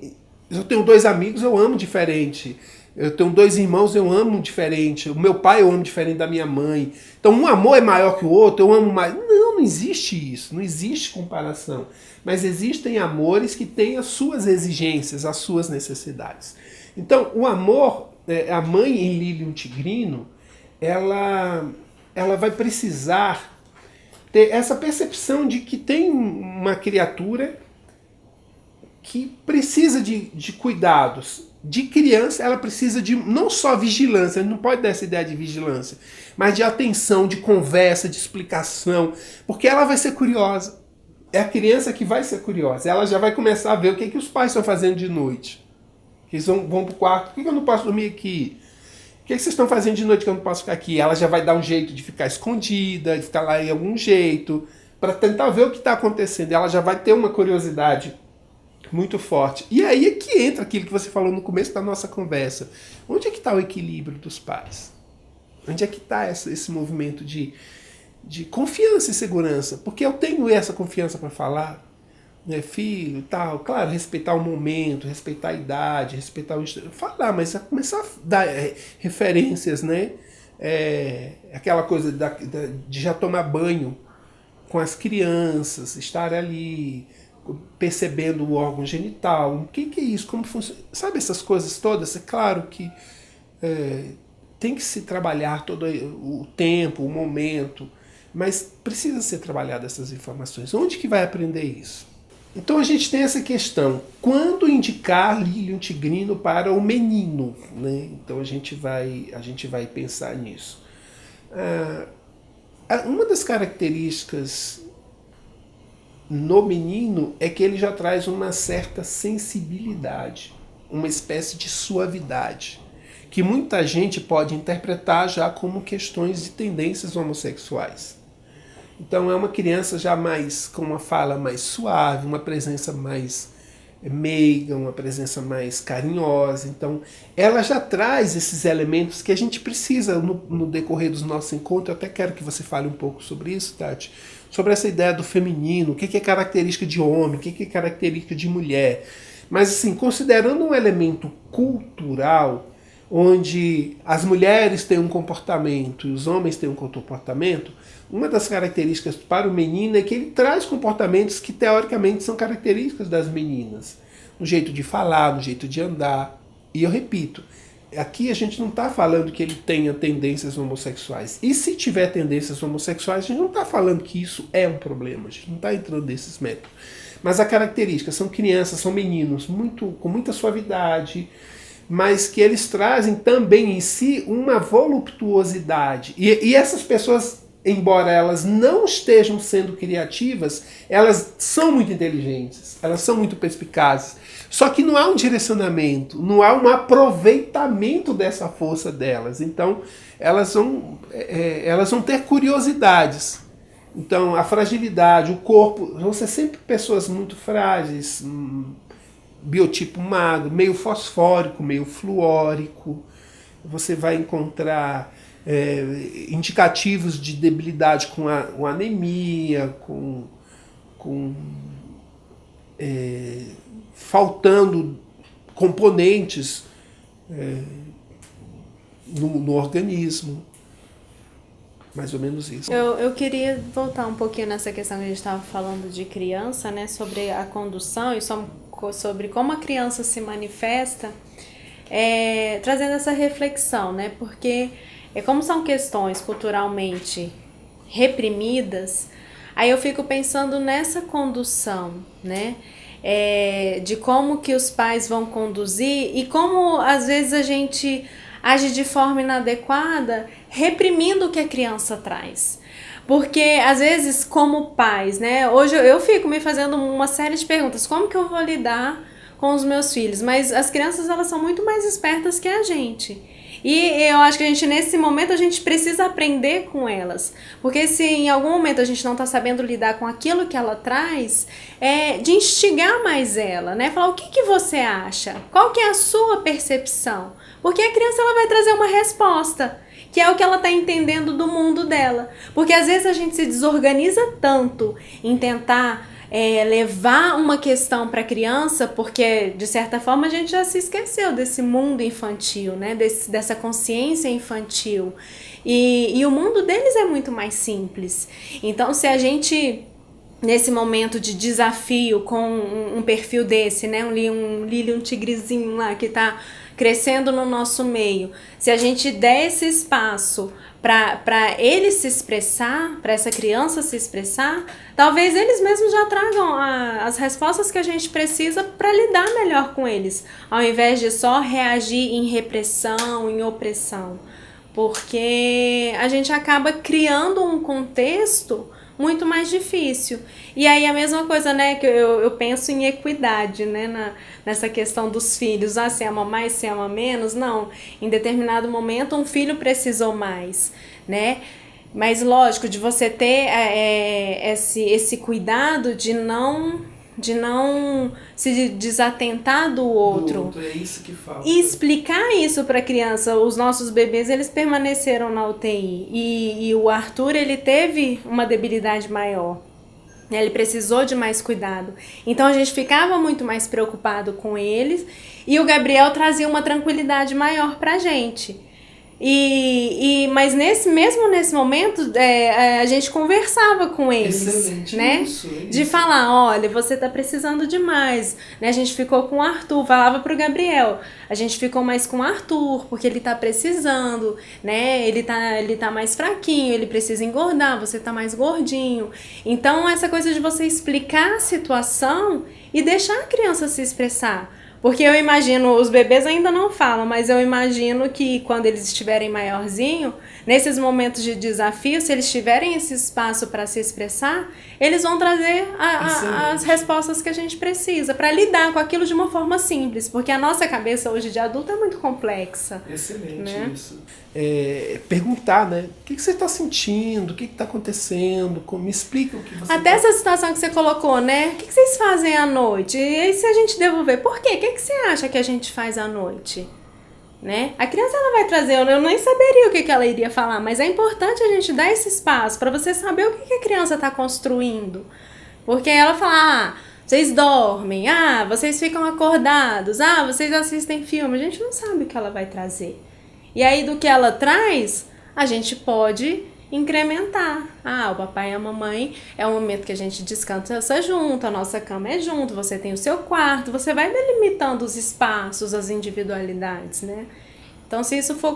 Eu tenho 2 amigos, eu amo diferente. Eu tenho 2 irmãos, eu amo diferente. O meu pai eu amo diferente da minha mãe. Então um amor é maior que o outro, eu amo mais. Não existe isso. Não existe comparação. Mas existem amores que têm as suas exigências, as suas necessidades. Então o amor, a mãe em Lilium Tigrino, ela vai precisar ter essa percepção de que tem uma criatura que precisa de cuidados. De criança, ela precisa de não só vigilância, não pode dar essa ideia de vigilância, mas de atenção, de conversa, de explicação, porque ela vai ser curiosa. É a criança que vai ser curiosa. Ela já vai começar a ver o que os pais estão fazendo de noite. Que eles vão pro quarto. Por que eu não posso dormir aqui? O que vocês estão fazendo de noite que eu não posso ficar aqui? Ela já vai dar um jeito de ficar escondida, de ficar lá em algum jeito, para tentar ver o que está acontecendo. Ela já vai ter uma curiosidade muito forte. E aí é que entra aquilo que você falou no começo da nossa conversa. Onde é que está o equilíbrio dos pais? Onde é que está esse movimento de confiança e segurança? Porque eu tenho essa confiança para falar, né, filho, tal, claro, respeitar o momento, respeitar a idade, respeitar o falar, mas começar a dar referências, né? Aquela coisa de já tomar banho com as crianças, estar ali percebendo o órgão genital, o que é isso, como funciona, sabe, essas coisas todas. É claro que tem que se trabalhar todo o tempo, o momento, mas precisa ser trabalhado essas informações. Onde que vai aprender isso? Então a gente tem essa questão, quando indicar Lilium Tigrino para o menino, né? Então a gente vai pensar nisso. Uma das características no menino é que ele já traz uma certa sensibilidade, uma espécie de suavidade, que muita gente pode interpretar já como questões de tendências homossexuais. Então é uma criança já com uma fala mais suave, uma presença mais meiga, uma presença mais carinhosa. Então ela já traz esses elementos que a gente precisa no decorrer dos nossos encontros. Eu até quero que você fale um pouco sobre isso, Tati, sobre essa ideia do feminino, o que é característica de homem, o que é característica de mulher. Mas assim, considerando um elemento cultural, onde as mulheres têm um comportamento e os homens têm um comportamento, uma das características para o menino é que ele traz comportamentos que teoricamente são características das meninas, no jeito de falar, no jeito de andar. E eu repito, aqui a gente não está falando que ele tenha tendências homossexuais. E se tiver tendências homossexuais, a gente não está falando que isso é um problema, a gente não está entrando nesses métodos. Mas a característica são crianças, são meninos com muita suavidade, mas que eles trazem também em si uma voluptuosidade. E essas pessoas, embora elas não estejam sendo criativas, elas são muito inteligentes, elas são muito perspicazes. Só que não há um direcionamento, não há um aproveitamento dessa força delas. Então, elas vão ter curiosidades. Então, a fragilidade, o corpo, vão ser sempre pessoas muito frágeis, biotipo magro, meio fosfórico, meio fluórico. Você vai encontrar indicativos de debilidade com anemia, com faltando componentes no organismo. Mais ou menos isso. Eu queria voltar um pouquinho nessa questão que a gente estava falando de criança, né, sobre a condução e sobre como a criança se manifesta, trazendo essa reflexão, né, porque como são questões culturalmente reprimidas, aí eu fico pensando nessa condução, né, de como que os pais vão conduzir e como às vezes a gente age de forma inadequada, reprimindo o que a criança traz. Porque, às vezes, como pais, né? Hoje eu fico me fazendo uma série de perguntas. Como que eu vou lidar com os meus filhos? Mas as crianças, elas são muito mais espertas que a gente. E eu acho que a gente, nesse momento, a gente precisa aprender com elas. Porque se em algum momento a gente não está sabendo lidar com aquilo que ela traz, de instigar mais ela, né? Falar, o que você acha? Qual que é a sua percepção? Porque a criança, ela vai trazer uma resposta, que é o que ela está entendendo do mundo dela. Porque às vezes a gente se desorganiza tanto em tentar levar uma questão para a criança, porque de certa forma a gente já se esqueceu desse mundo infantil, né? Dessa consciência infantil. E o mundo deles é muito mais simples. Então, se a gente, nesse momento de desafio com um perfil desse, né? Um tigrezinho lá que está crescendo no nosso meio, se a gente der esse espaço para ele se expressar, para essa criança se expressar, talvez eles mesmos já tragam as respostas que a gente precisa para lidar melhor com eles, ao invés de só reagir em repressão, em opressão, porque a gente acaba criando um contexto muito mais difícil. E aí a mesma coisa, né, que eu penso em equidade, né, nessa questão dos filhos, se ama mais, se ama menos, não, em determinado momento um filho precisou mais, né, mas lógico, de você ter esse cuidado de não se desatentar do outro. É isso que falta. E explicar isso para a criança. Os nossos bebês, eles permaneceram na UTI. E o Arthur, ele teve uma debilidade maior. Ele precisou de mais cuidado. Então a gente ficava muito mais preocupado com eles. E o Gabriel trazia uma tranquilidade maior para a gente. Mas mesmo nesse momento, a gente conversava com eles. Excelente, né? Isso. De falar, olha, você tá precisando demais, né? A gente ficou com o Arthur, falava pro Gabriel, a gente ficou mais com o Arthur, porque ele tá precisando, né? Ele tá mais fraquinho, ele precisa engordar, você tá mais gordinho. Então, essa coisa de você explicar a situação e deixar a criança se expressar. Porque eu imagino, os bebês ainda não falam, mas eu imagino que quando eles estiverem maiorzinho, nesses momentos de desafio, se eles tiverem esse espaço para se expressar, eles vão trazer as respostas que a gente precisa para lidar com aquilo de uma forma simples, porque a nossa cabeça hoje de adulto é muito complexa. Excelente, né? Isso. Perguntar, né? O que você está sentindo? O que está acontecendo? Me explica o que você Até essa situação que você colocou, né? O que vocês fazem à noite? E aí se a gente devolver, por quê? O que você acha que a gente faz à noite? Né? A criança, ela vai trazer, eu nem saberia o que ela iria falar, mas é importante a gente dar esse espaço para você saber o que a criança está construindo. Porque ela fala, vocês dormem, vocês ficam acordados, vocês assistem filme, a gente não sabe o que ela vai trazer. E aí do que ela traz, a gente pode incrementar. O papai e a mamãe é o momento que a gente descansa junto, a nossa cama é junto, você tem o seu quarto, você vai delimitando os espaços, as individualidades, né? Então, se isso for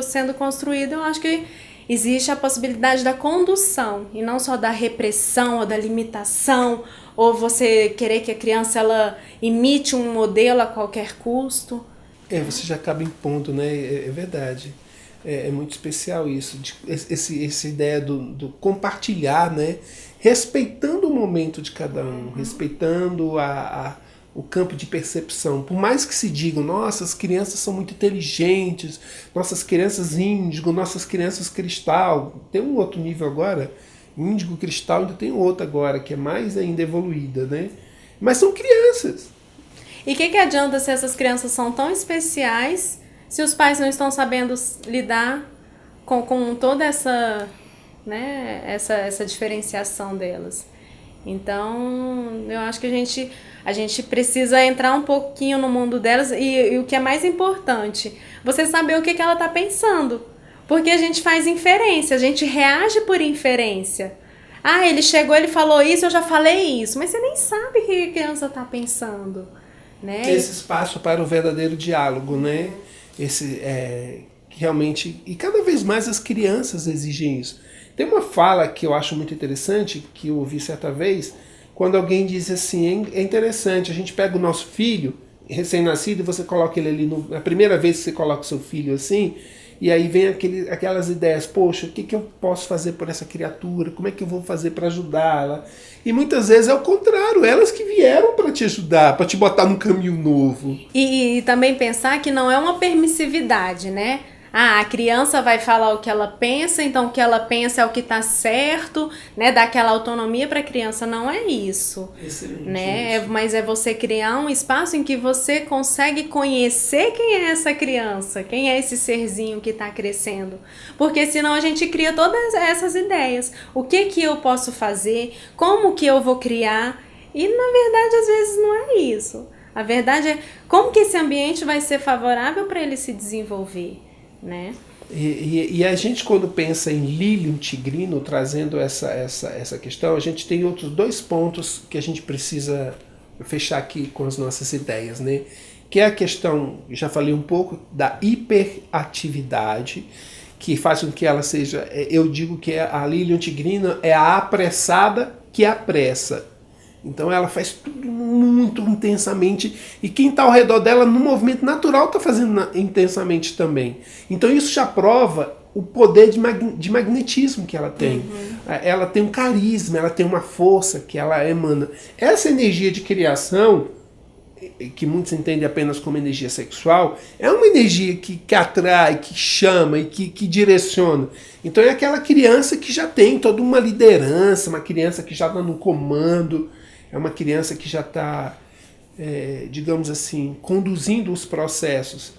sendo construído, eu acho que existe a possibilidade da condução, e não só da repressão ou da limitação, ou você querer que a criança ela imite um modelo a qualquer custo. Você já acaba impondo, né? É verdade. É muito especial isso, essa ideia do compartilhar, né? Respeitando o momento de cada um, respeitando o campo de percepção. Por mais que se digam, nossas crianças são muito inteligentes, nossas crianças índigo, nossas crianças cristal, tem um outro nível agora, índigo, cristal, ainda tem outro agora, que é mais ainda evoluída, né? Mas são crianças. E o que adianta se essas crianças são tão especiais se os pais não estão sabendo lidar com toda essa, né, essa diferenciação delas? Então, eu acho que a gente precisa entrar um pouquinho no mundo delas e o que é mais importante, você saber o que ela está pensando. Porque a gente faz inferência, a gente reage por inferência. Ah, ele chegou, ele falou isso, eu já falei isso. Mas você nem sabe o que a criança está pensando, né? Esse espaço para o verdadeiro diálogo, né? Esse, realmente... E cada vez mais as crianças exigem isso. Tem uma fala que eu acho muito interessante, que eu ouvi certa vez, quando alguém diz assim, é interessante, a gente pega o nosso filho, recém-nascido, e você coloca ele ali, a primeira vez que você coloca o seu filho assim... E aí vem aquelas ideias, poxa, o que eu posso fazer por essa criatura? Como é que eu vou fazer para ajudá-la? E muitas vezes é o contrário, elas que vieram para te ajudar, para te botar num caminho novo. E também pensar que não é uma permissividade, né? Ah, a criança vai falar o que ela pensa, então o que ela pensa é o que está certo, né? Dar aquela autonomia para a criança, não é isso. Excelente. Né? Mas é você criar um espaço em que você consegue conhecer quem é essa criança, quem é esse serzinho que está crescendo. Porque senão a gente cria todas essas ideias. O que eu posso fazer? Como que eu vou criar? E na verdade às vezes não é isso. A verdade é como que esse ambiente vai ser favorável para ele se desenvolver. Né? E a gente, quando pensa em Lilium Tigrino, trazendo essa questão, a gente tem outros 2 pontos que a gente precisa fechar aqui com as nossas ideias, né? Que é a questão, já falei um pouco, da hiperatividade, que faz com que ela seja, eu digo que a Lilium Tigrino é a apressada que apressa. Então ela faz tudo muito intensamente e quem está ao redor dela no movimento natural está fazendo intensamente também. Então isso já prova o poder de magnetismo que ela tem. Ela tem um carisma, ela tem uma força que ela emana. Essa energia de criação, que muitos entendem apenas como energia sexual, é uma energia que atrai, que chama e que direciona. Então é aquela criança que já tem toda uma liderança, uma criança que já está no comando, é uma criança que já está, digamos assim, conduzindo os processos.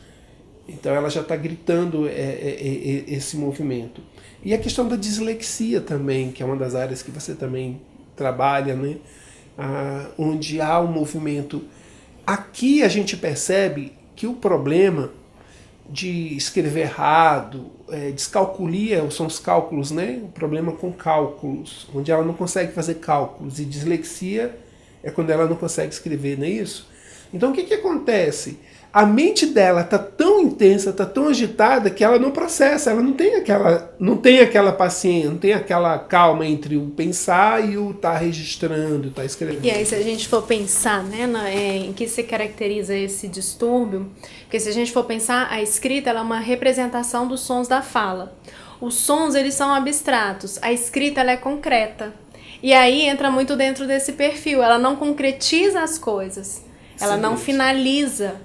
Então ela já está gritando esse movimento. E a questão da dislexia também, que é uma das áreas que você também trabalha, né? Onde há um movimento. Aqui a gente percebe que o problema de escrever errado, descalculia, são os cálculos, né? O problema com cálculos, onde ela não consegue fazer cálculos, e dislexia é quando ela não consegue escrever, não é isso? Então o que acontece? A mente dela está tão intensa, está tão agitada, que ela não processa, ela não tem aquela paciência, não tem aquela calma entre o pensar e o estar registrando, estar escrevendo. E aí se a gente for pensar, né, em que se caracteriza esse distúrbio, porque se a gente for pensar, a escrita ela é uma representação dos sons da fala. Os sons eles são abstratos, a escrita ela é concreta. E aí entra muito dentro desse perfil, ela não concretiza as coisas. Ela não finaliza,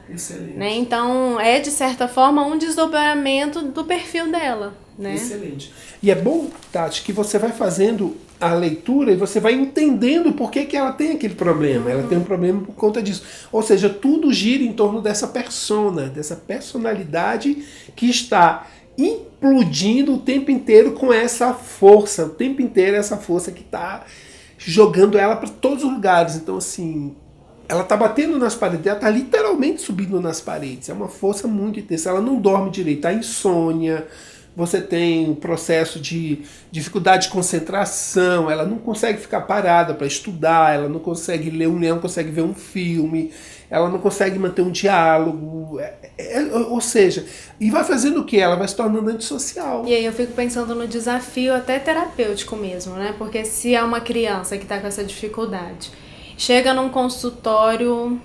né? Então é de certa forma um desdobramento do perfil dela, né? Excelente. E é bom, Tati, que você vai fazendo a leitura e você vai entendendo por que ela tem aquele problema. Ela tem um problema por conta disso. Ou seja, tudo gira em torno dessa persona, dessa personalidade que está implodindo o tempo inteiro com essa força, o tempo inteiro essa força que está jogando ela para todos os lugares. Então, assim, ela está batendo nas paredes, ela está literalmente subindo nas paredes. É uma força muito intensa, ela não dorme direito, a insônia, você tem um processo de dificuldade de concentração, ela não consegue ficar parada para estudar, ela não consegue ler não consegue ver um filme, ela não consegue manter um diálogo, ou seja, e vai fazendo o que? Ela vai se tornando antissocial. E aí eu fico pensando no desafio até terapêutico mesmo, né? Porque se é uma criança que está com essa dificuldade, chega num consultório...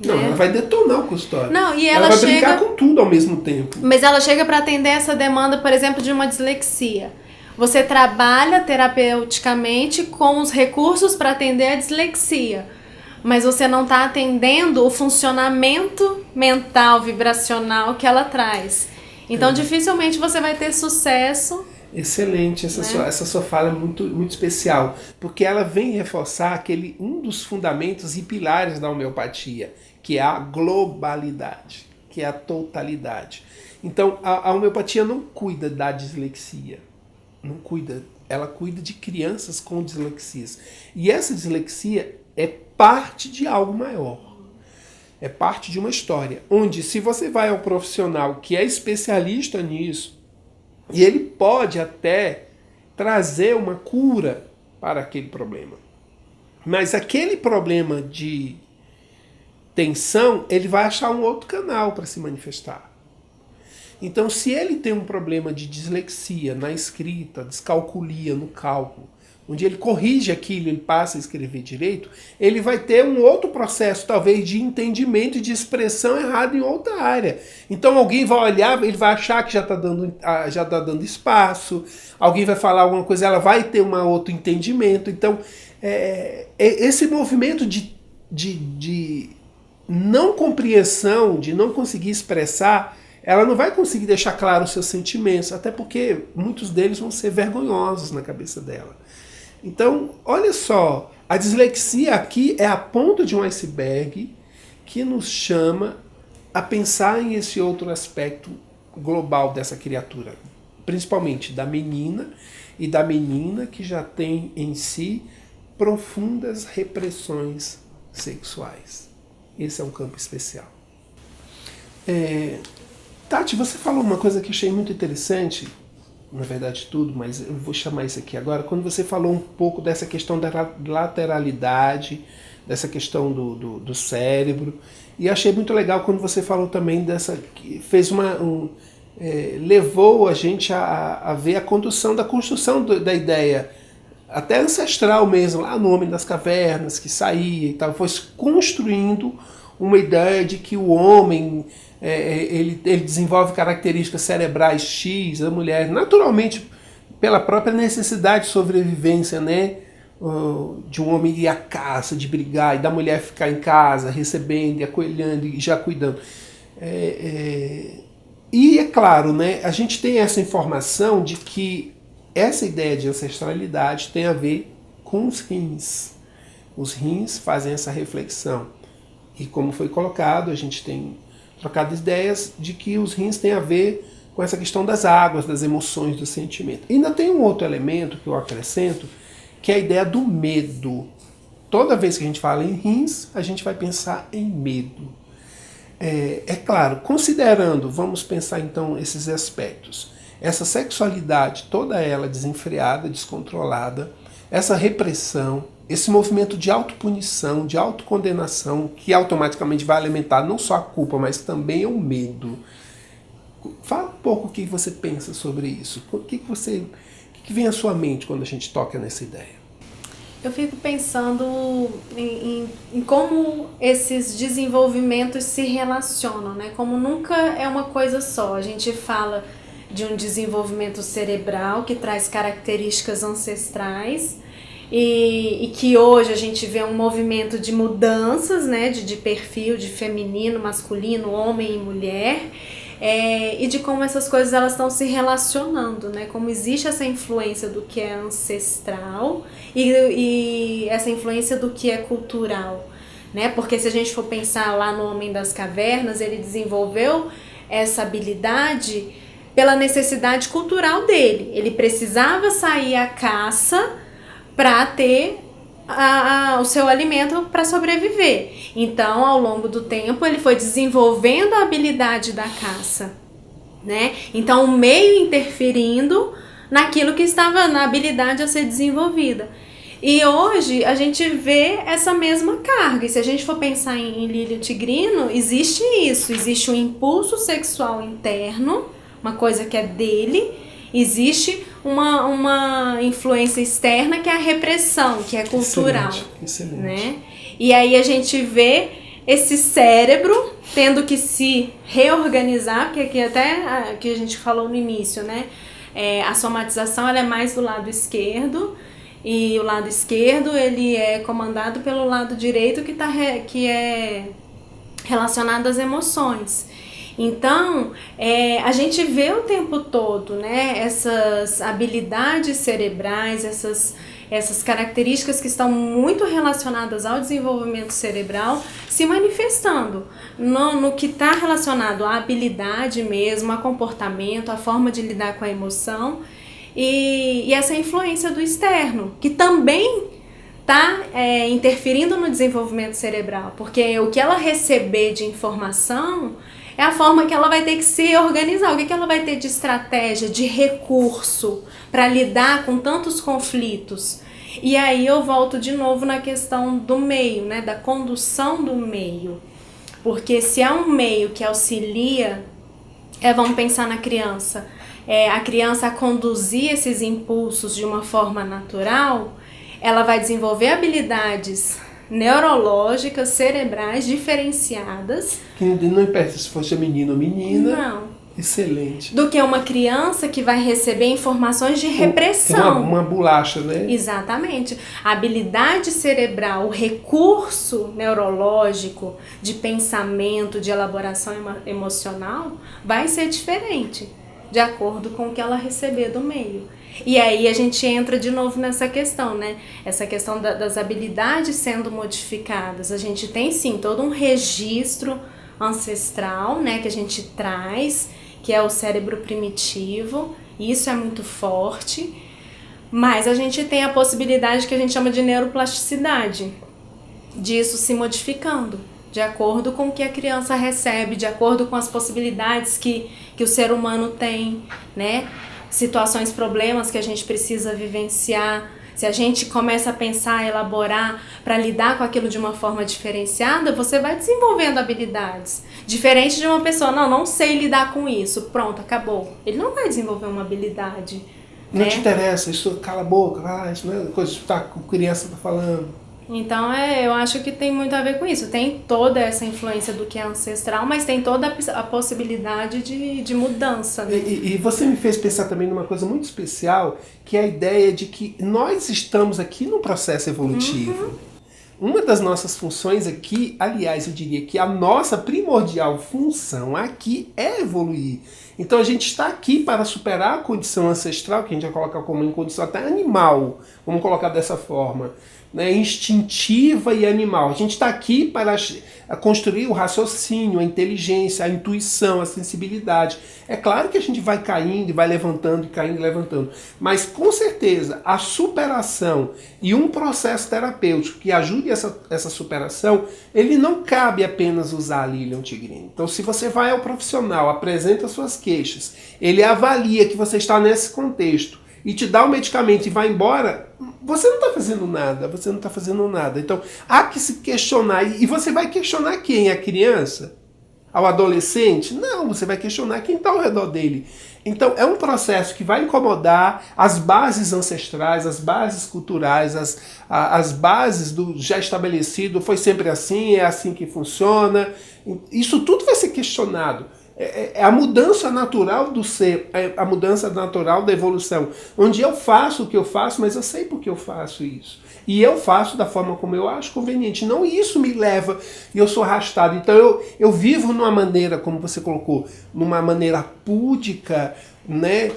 Não, né? Ela vai detonar o consultório. Não, e ela vai brincar com tudo ao mesmo tempo. Mas ela chega para atender essa demanda, por exemplo, de uma dislexia. Você trabalha terapeuticamente com os recursos para atender a dislexia, mas você não está atendendo o funcionamento mental, vibracional que ela traz. Então, dificilmente você vai ter sucesso. Excelente, essa sua fala é muito, muito especial, porque ela vem reforçar um dos fundamentos e pilares da homeopatia, que é a globalidade, que é a totalidade. Então, a homeopatia não cuida da dislexia, não cuida, ela cuida de crianças com dislexias. E essa dislexia é parte de algo maior. É parte de uma história, onde se você vai ao profissional que é especialista nisso, e ele pode até trazer uma cura para aquele problema. Mas aquele problema de tensão, ele vai achar um outro canal para se manifestar. Então, se ele tem um problema de dislexia na escrita, descalculia no cálculo, onde ele corrige aquilo, ele passa a escrever direito, ele vai ter um outro processo, talvez, de entendimento e de expressão errada em outra área. Então alguém vai olhar, ele vai achar que já está dando espaço, alguém vai falar alguma coisa, ela vai ter um outro entendimento. Então, esse movimento de não compreensão, de não conseguir expressar, ela não vai conseguir deixar claro os seus sentimentos, até porque muitos deles vão ser vergonhosos na cabeça dela. Então, olha só, a dislexia aqui é a ponta de um iceberg que nos chama a pensar em esse outro aspecto global dessa criatura, principalmente da menina e da menina que já tem em si profundas repressões sexuais. Esse é um campo especial. Tati, você falou uma coisa que eu achei muito interessante, na verdade tudo, mas eu vou chamar isso aqui agora, quando você falou um pouco dessa questão da lateralidade, dessa questão do cérebro, e achei muito legal quando você falou também dessa, fez levou a gente a ver a condução da construção da ideia, até ancestral mesmo, lá no Homem das Cavernas, que saía e tal, foi construindo uma ideia de que o homem ele desenvolve características cerebrais X, a mulher, naturalmente, pela própria necessidade de sobrevivência, né? De um homem ir à caça, de brigar, e da mulher ficar em casa, recebendo e acolhendo e já cuidando. E é claro, né, a gente tem essa informação de que essa ideia de ancestralidade tem a ver com os rins. Os rins fazem essa reflexão. E como foi colocado, a gente tem trocado ideias de que os rins têm a ver com essa questão das águas, das emoções, do sentimento. E ainda tem um outro elemento que eu acrescento, que é a ideia do medo. Toda vez que a gente fala em rins, a gente vai pensar em medo. É claro, considerando, vamos pensar então esses aspectos, essa sexualidade, toda ela desenfreada, descontrolada, essa repressão, esse movimento de autopunição, de autocondenação, que automaticamente vai alimentar não só a culpa, mas também o medo. Fala um pouco o que você pensa sobre isso. O que vem à sua mente quando a gente toca nessa ideia? Eu fico pensando em como esses desenvolvimentos se relacionam, né? Como nunca é uma coisa só. A gente fala de um desenvolvimento cerebral que traz características ancestrais e que hoje a gente vê um movimento de mudanças, né? De perfil, de feminino, masculino, homem e mulher. E de como essas coisas elas estão se relacionando, né? Como existe essa influência do que é ancestral e essa influência do que é cultural, né? Porque se a gente for pensar lá no Homem das Cavernas, ele desenvolveu essa habilidade pela necessidade cultural dele. Ele precisava sair à caça para ter o seu alimento para sobreviver. Então, ao longo do tempo, ele foi desenvolvendo a habilidade da caça, né? Então, o meio interferindo naquilo que estava na habilidade a ser desenvolvida. E hoje a gente vê essa mesma carga. E se a gente for pensar em Lílio Tigrino, existe isso, existe um impulso sexual interno, uma coisa que é dele, existe uma influência externa que é a repressão, que é cultural. Excelente. Né? E aí a gente vê esse cérebro tendo que se reorganizar, porque aqui até que a gente falou no início, né? A somatização ela é mais do lado esquerdo, e o lado esquerdo ele é comandado pelo lado direito que é relacionado às emoções. Então, a gente vê o tempo todo, né, essas habilidades cerebrais, essas características que estão muito relacionadas ao desenvolvimento cerebral se manifestando no que está relacionado à habilidade mesmo, a comportamento, a forma de lidar com a emoção. e essa influência do externo, que também está interferindo no desenvolvimento cerebral, porque o que ela receber de informação é a forma que ela vai ter que se organizar, o que ela vai ter de estratégia, de recurso para lidar com tantos conflitos. E aí eu volto de novo na questão do meio, né, da condução do meio. Porque se há um meio que auxilia, vamos pensar na criança, a criança a conduzir esses impulsos de uma forma natural, ela vai desenvolver habilidades neurológicas, cerebrais, diferenciadas. Que não importa se fosse menino ou menina. Não. Excelente. Do que uma criança que vai receber informações de repressão. Uma bolacha, né? Exatamente. A habilidade cerebral, o recurso neurológico de pensamento, de elaboração emocional vai ser diferente, de acordo com o que ela receber do meio. E aí a gente entra de novo nessa questão, né? Essa questão das habilidades sendo modificadas. A gente tem sim todo um registro ancestral, né, que a gente traz, que é o cérebro primitivo, e isso é muito forte, mas a gente tem a possibilidade que a gente chama de neuroplasticidade, disso se modificando, de acordo com o que a criança recebe, de acordo com as possibilidades que o ser humano tem, né? Situações, problemas que a gente precisa vivenciar. Se a gente começa a pensar, elaborar para lidar com aquilo de uma forma diferenciada, você vai desenvolvendo habilidades. Diferente de uma pessoa, não sei lidar com isso, pronto, acabou. Ele não vai desenvolver uma habilidade. Não te interessa, isso cala a boca, isso não é coisa que a criança está falando. Então, eu acho que tem muito a ver com isso. Tem toda essa influência do que é ancestral, mas tem toda a possibilidade de mudança. Né? E você me fez pensar também numa coisa muito especial, que é a ideia de que nós estamos aqui num processo evolutivo. Uma das nossas funções aqui, aliás, eu diria que a nossa primordial função aqui é evoluir. Então a gente está aqui para superar a condição ancestral, que a gente vai colocar como em condição até animal, vamos colocar dessa forma, né, instintiva e animal. A gente está aqui para construir o raciocínio, a inteligência, a intuição, a sensibilidade. É claro que a gente vai caindo e vai levantando, e caindo e levantando, mas com certeza a superação e um processo terapêutico que ajude essa superação, ele não cabe apenas usar a Lilium Tigrino. Então, se você vai ao profissional, apresenta suas queixas, ele avalia que você está nesse contexto e te dá o medicamento e vai embora, você não está fazendo nada, você não está fazendo nada. Então, há que se questionar. E você vai questionar quem? A criança? Ao adolescente? Não, você vai questionar quem está ao redor dele. Então, é um processo que vai incomodar as bases ancestrais, as bases culturais, as bases do já estabelecido. Foi sempre assim, é assim que funciona. Isso tudo vai ser questionado. É a mudança natural do ser, é a mudança natural da evolução, onde eu faço o que eu faço, mas eu sei por que eu faço isso. E eu faço da forma como eu acho conveniente. Não isso me leva e eu sou arrastado. Então eu vivo numa maneira, como você colocou, numa maneira púdica, né,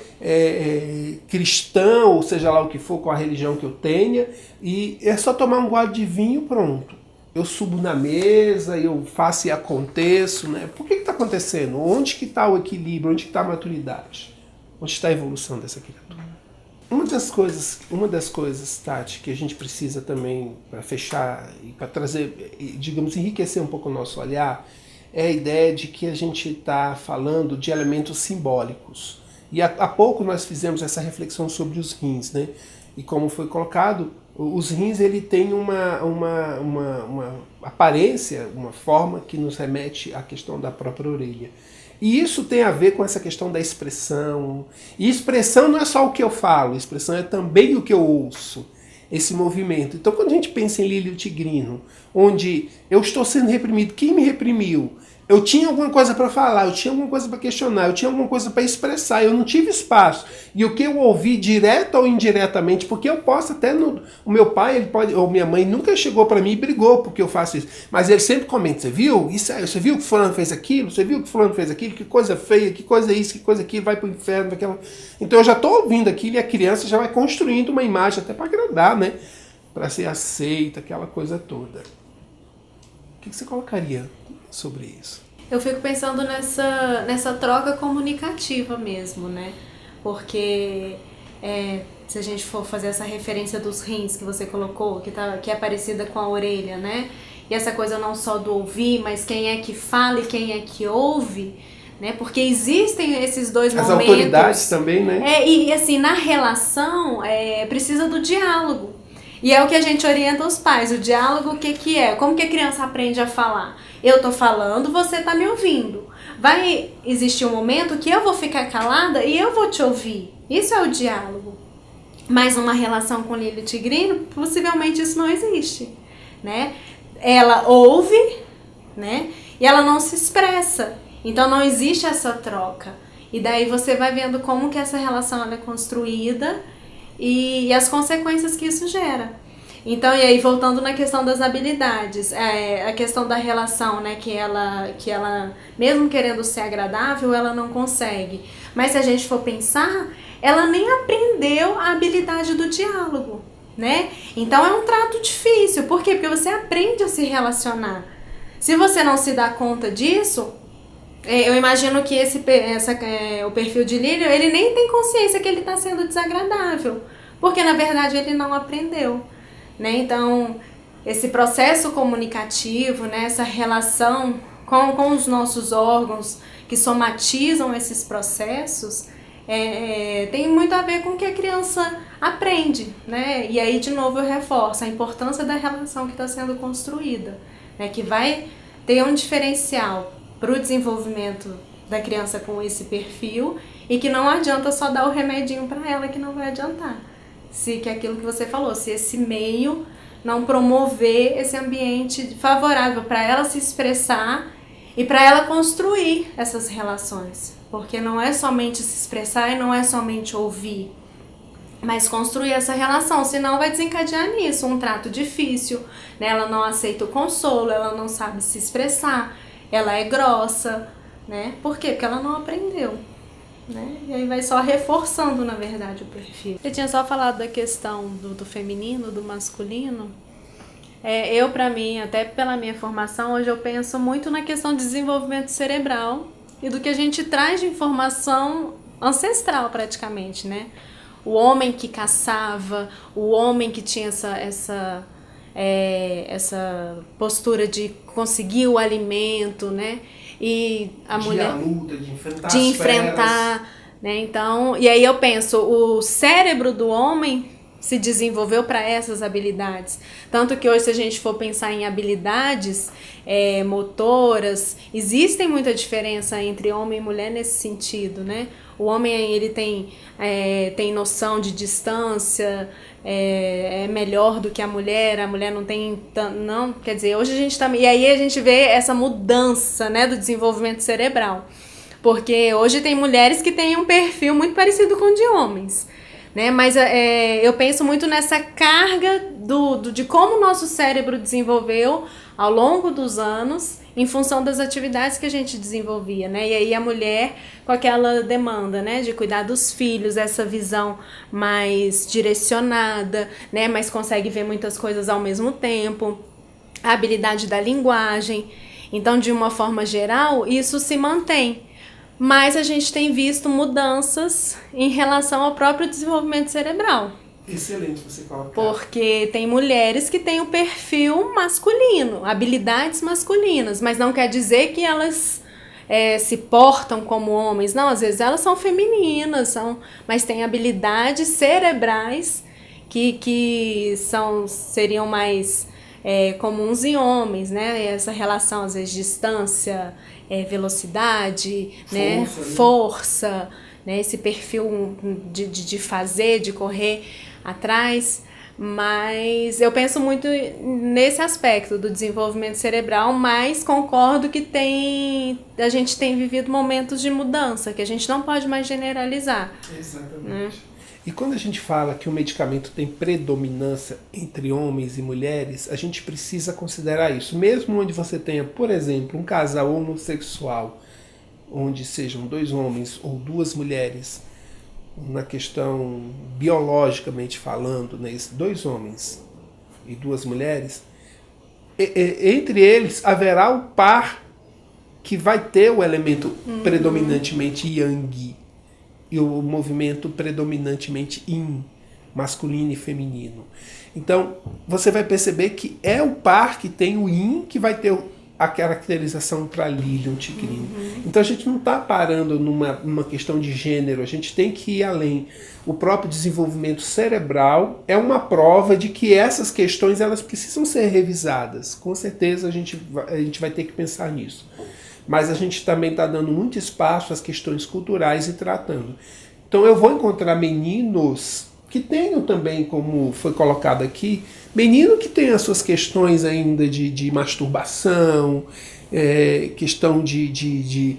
cristã, ou seja lá o que for, com a religião que eu tenha, e é só tomar um gole de vinho, pronto. Eu subo na mesa, eu faço e aconteço, né? Por que está acontecendo? Onde que está o equilíbrio? Onde que está a maturidade? Onde está a evolução dessa criatura? Uma das coisas, Tati, que a gente precisa também para fechar e para trazer, digamos, enriquecer um pouco o nosso olhar, é a ideia de que a gente está falando de elementos simbólicos. E há pouco nós fizemos essa reflexão sobre os rins, né? E como foi colocado, os rins ele tem uma aparência, uma forma que nos remete à questão da própria orelha. E isso tem a ver com essa questão da expressão. E expressão não é só o que eu falo, expressão é também o que eu ouço, esse movimento. Então quando a gente pensa em Lílio Tigrino, onde eu estou sendo reprimido, quem me reprimiu? Eu tinha alguma coisa para falar, eu tinha alguma coisa para questionar, eu tinha alguma coisa para expressar, eu não tive espaço. E o que eu ouvi, direto ou indiretamente, porque eu posso até... O meu pai, ele pode, ou minha mãe, nunca chegou para mim e brigou porque eu faço isso. Mas ele sempre comenta, você viu? Você viu que fulano fez aquilo? Você viu que fulano fez aquilo? Que coisa feia, que coisa isso, que coisa aquilo, vai para o inferno. Aquela... Então eu já estou ouvindo aquilo e a criança já vai construindo uma imagem até para agradar, né? Para ser aceita, aquela coisa toda. O que você colocaria sobre isso? Eu fico pensando nessa troca comunicativa mesmo, né? Porque se a gente for fazer essa referência dos rins que você colocou, que é parecida com a orelha, né? E essa coisa não só do ouvir, mas quem é que fala e quem é que ouve, né? Porque existem esses dois momentos. As autoridades também, né? E assim, na relação, precisa do diálogo. E é o que a gente orienta os pais. O diálogo, o que é? Como que a criança aprende a falar? Eu tô falando, você tá me ouvindo. Vai existir um momento que eu vou ficar calada e eu vou te ouvir. Isso é o diálogo. Mas numa relação com Lilith e Tigrino, possivelmente isso não existe, né? Ela ouve, né? E ela não se expressa. Então não existe essa troca. E daí você vai vendo como que essa relação ela é construída e as consequências que isso gera. Então, e aí voltando na questão das habilidades, a questão da relação, né, que ela, mesmo querendo ser agradável, ela não consegue. Mas se a gente for pensar, ela nem aprendeu a habilidade do diálogo, né? Então é um trato difícil. Por quê? Porque você aprende a se relacionar. Se você não se dá conta disso, eu imagino que o perfil de Lírio, ele nem tem consciência que ele está sendo desagradável, porque na verdade ele não aprendeu, né? Então, esse processo comunicativo, né, essa relação com os nossos órgãos que somatizam esses processos, tem muito a ver com o que a criança aprende, né? E aí, de novo, eu reforço a importância da relação que está sendo construída, né, que vai ter um diferencial para o desenvolvimento da criança com esse perfil e que não adianta só dar o remedinho para ela, que não vai adiantar. Que é aquilo que você falou, se esse meio não promover esse ambiente favorável para ela se expressar e para ela construir essas relações. Porque não é somente se expressar e não é somente ouvir, mas construir essa relação, senão vai desencadear nisso, um trato difícil, né? Ela não aceita o consolo, ela não sabe se expressar, ela é grossa, né? Por quê? Porque ela não aprendeu, né? E aí vai só reforçando, na verdade, o perfil. Eu tinha só falado da questão do feminino, do masculino. Eu, pra mim, até pela minha formação, hoje eu penso muito na questão de desenvolvimento cerebral e do que a gente traz de informação ancestral, praticamente, né? O homem que caçava, o homem que tinha essa postura de conseguir o alimento, né? E a mulher luta, de enfrentar de enfrentar, né? Então, e aí eu penso, o cérebro do homem se desenvolveu para essas habilidades. Tanto que hoje, se a gente for pensar em habilidades motoras, existem muita diferença entre homem e mulher nesse sentido, né? O homem, ele tem noção de distância, é melhor do que a mulher não tem, não, quer dizer, hoje a gente tá, e aí a gente vê essa mudança, né, do desenvolvimento cerebral, porque hoje tem mulheres que têm um perfil muito parecido com o de homens, né, mas eu penso muito nessa carga de como o nosso cérebro desenvolveu ao longo dos anos, em função das atividades que a gente desenvolvia, né? E aí a mulher com aquela demanda, né, de cuidar dos filhos, essa visão mais direcionada, né, mas consegue ver muitas coisas ao mesmo tempo, a habilidade da linguagem. Então, de uma forma geral, isso se mantém. Mas a gente tem visto mudanças em relação ao próprio desenvolvimento cerebral. Excelente você colocar. Porque tem mulheres que têm o perfil masculino, habilidades masculinas, mas não quer dizer que elas se portam como homens. Não, às vezes elas são femininas, mas têm habilidades cerebrais que seriam mais comuns em homens, né? Essa relação, às vezes, distância, velocidade, né? Força, né? Esse perfil de fazer, de correr atrás, mas eu penso muito nesse aspecto do desenvolvimento cerebral, mas concordo que a gente tem vivido momentos de mudança, que a gente não pode mais generalizar. Exatamente. Né? E quando a gente fala que o medicamento tem predominância entre homens e mulheres, a gente precisa considerar isso. Mesmo onde você tenha, por exemplo, um casal homossexual, onde sejam 2 homens ou 2 mulheres, na questão biologicamente falando, né, 2 homens e 2 mulheres, entre eles haverá o par que vai ter o elemento predominantemente yang, e o movimento predominantemente yin, masculino e feminino. Então, você vai perceber que é o par que tem o yin que vai ter a caracterização para Lilium Tigrin. Então a gente não está parando numa questão de gênero, a gente tem que ir além. O próprio desenvolvimento cerebral é uma prova de que essas questões elas precisam ser revisadas. Com certeza a gente vai ter que pensar nisso. Mas a gente também está dando muito espaço às questões culturais e tratando. Então eu vou encontrar meninos que tenham também, como foi colocado aqui, menino que tem as suas questões ainda de masturbação, questão de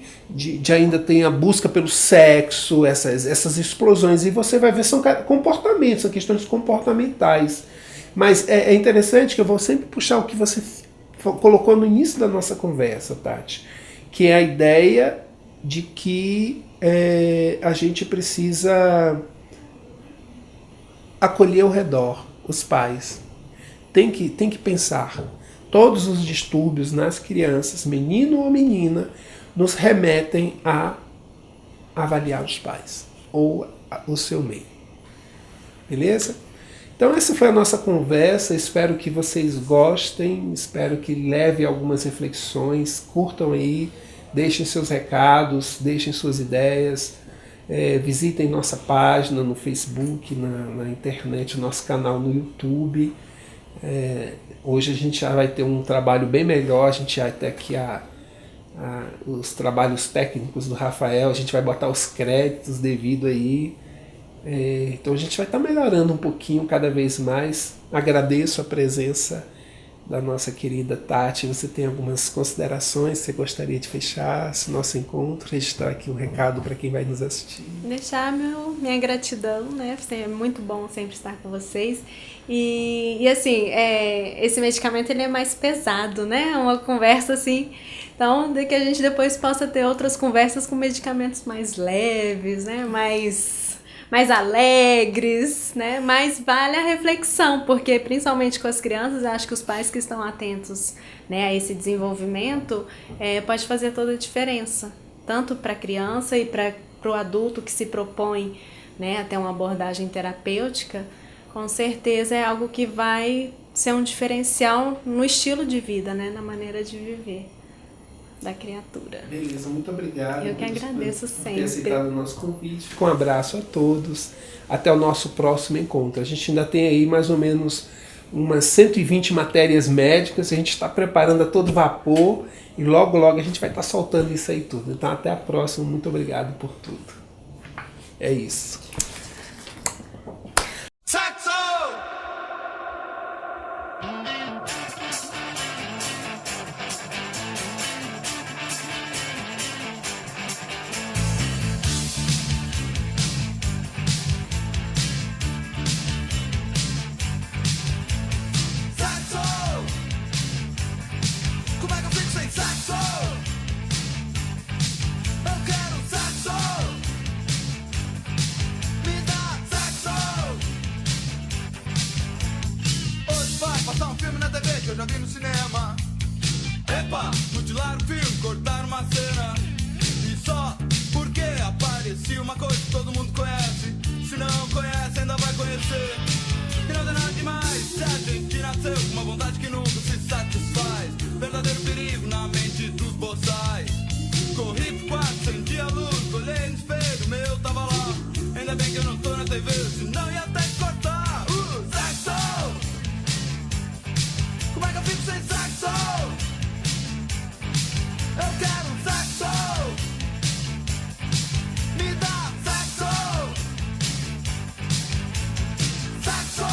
ainda tem a busca pelo sexo, essas explosões, e você vai ver são comportamentos, são questões comportamentais. Mas é interessante que eu vou sempre puxar o que você colocou no início da nossa conversa, Tati, que é a ideia de que a gente precisa acolher ao redor os pais. Tem que pensar. Todos os distúrbios nas crianças, menino ou menina, nos remetem a avaliar os pais ou o seu meio. Beleza? Então essa foi a nossa conversa, espero que vocês gostem, espero que leve algumas reflexões, curtam aí, deixem seus recados, deixem suas ideias, visitem nossa página no Facebook, na internet, nosso canal no YouTube. Hoje a gente já vai ter um trabalho bem melhor, a gente vai ter aqui os trabalhos técnicos do Rafael, a gente vai botar os créditos devido aí. Então a gente vai estar melhorando um pouquinho cada vez mais. Agradeço a presença da nossa querida Tati. Você tem algumas considerações que você gostaria de fechar esse nosso encontro, registrar aqui um recado para quem vai nos assistir? Deixar minha gratidão, né? É muito bom sempre estar com vocês. E assim, esse medicamento ele é mais pesado, né? Uma conversa assim. Então, de que a gente depois possa ter outras conversas com medicamentos mais leves, né? Mais alegres, né? Mas vale a reflexão, porque principalmente com as crianças, eu acho que os pais que estão atentos, né, a esse desenvolvimento pode fazer toda a diferença, tanto para a criança e para o adulto que se propõe, né, a ter uma abordagem terapêutica. Com certeza é algo que vai ser um diferencial no estilo de vida, né, na maneira de viver da criatura. Beleza, muito obrigado. Eu que agradeço sempre. Por ter aceitado o nosso convite. Um abraço a todos. Até o nosso próximo encontro. A gente ainda tem aí mais ou menos umas 120 matérias médicas. A gente está preparando a todo vapor e logo a gente vai estar soltando isso aí tudo. Então até a próxima. Muito obrigado por tudo. É isso. Eu já vi no cinema. Epa, mutilar o filme, cortar uma cena. E só porque aparecia uma coisa que todo mundo conhece. Se não conhece, ainda vai conhecer. E não tem nada demais se a gente nasceu com uma vontade que nunca se satisfaz. Verdadeiro perigo na mente dos boçais. Corri pro quarto, senti a luz, olhei no espelho, meu tava lá. Ainda bem que eu não tô na TV, senão ia até cortar o sexo. Como é que eu fico sem sexo? Eu quero um sexo. Me dá sexo. Sexo.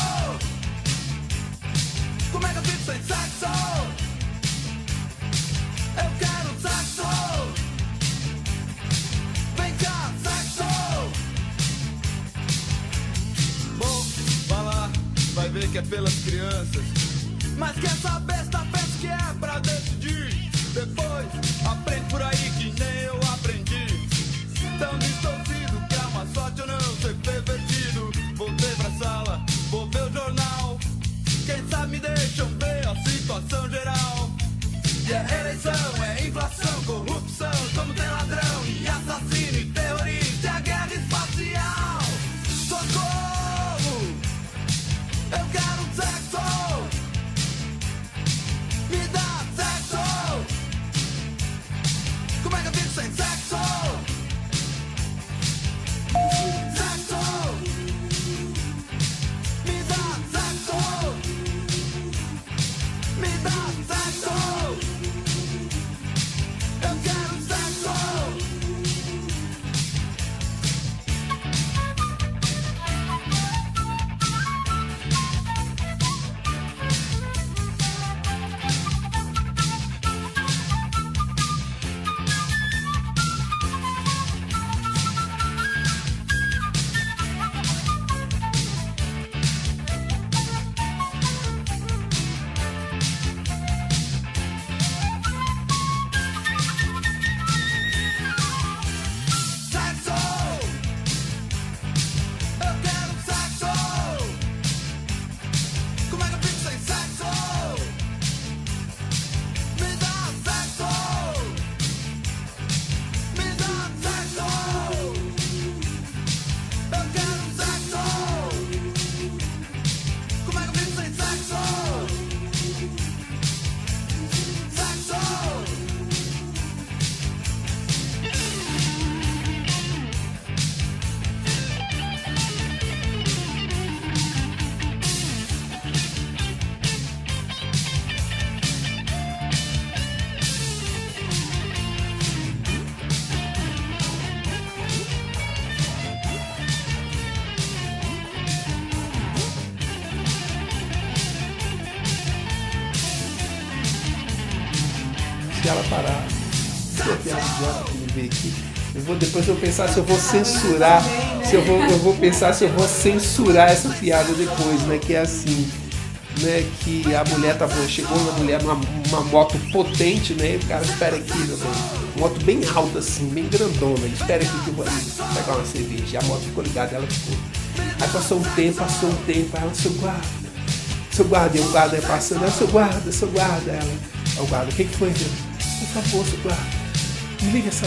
Como é que eu fico sem sexo? Eu quero um sexo. Vem cá, sexo. Bom, vai lá, vai ver que é pelas crianças. Mas que essa besta pensa que é pra decidir. Depois aprende por aí que nem eu aprendi. Tão distorcido que é uma sorte eu não ser pervertido. Voltei pra sala, vou ver o jornal. Quem sabe me deixam ver a situação geral. E é eleição, é inflação, corrupção. Como tem ladrão e assassino e terrorista. É a guerra espacial. se ela parar. Essa piada idiota que me veio aqui. Depois eu vou pensar se eu vou censurar. Eu vou pensar se eu vou censurar essa piada depois, né? Que é assim, né? Que a mulher chegou uma mulher numa moto potente, né? E o cara espera aqui, né? Uma moto bem alta, assim, bem grandona. Ele espera aqui que eu vou ali pegar uma cerveja. E a moto ficou ligada, ela ficou. Aí passou um tempo, aí ela, seu guarda, e o guarda aí passando, seu guarda, ela. Aí o guarda, o que foi, Deus? Por favor, seu guarda, desliga essa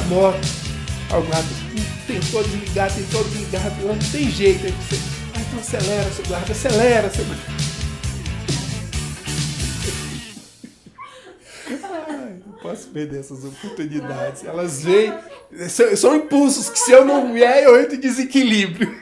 moto. Aí o guarda, tentou desligar, não tem jeito. Aí você, então acelera, seu guarda. Ai, não posso perder essas oportunidades. Elas vêm, são impulsos que se eu não vier, eu entro em desequilíbrio.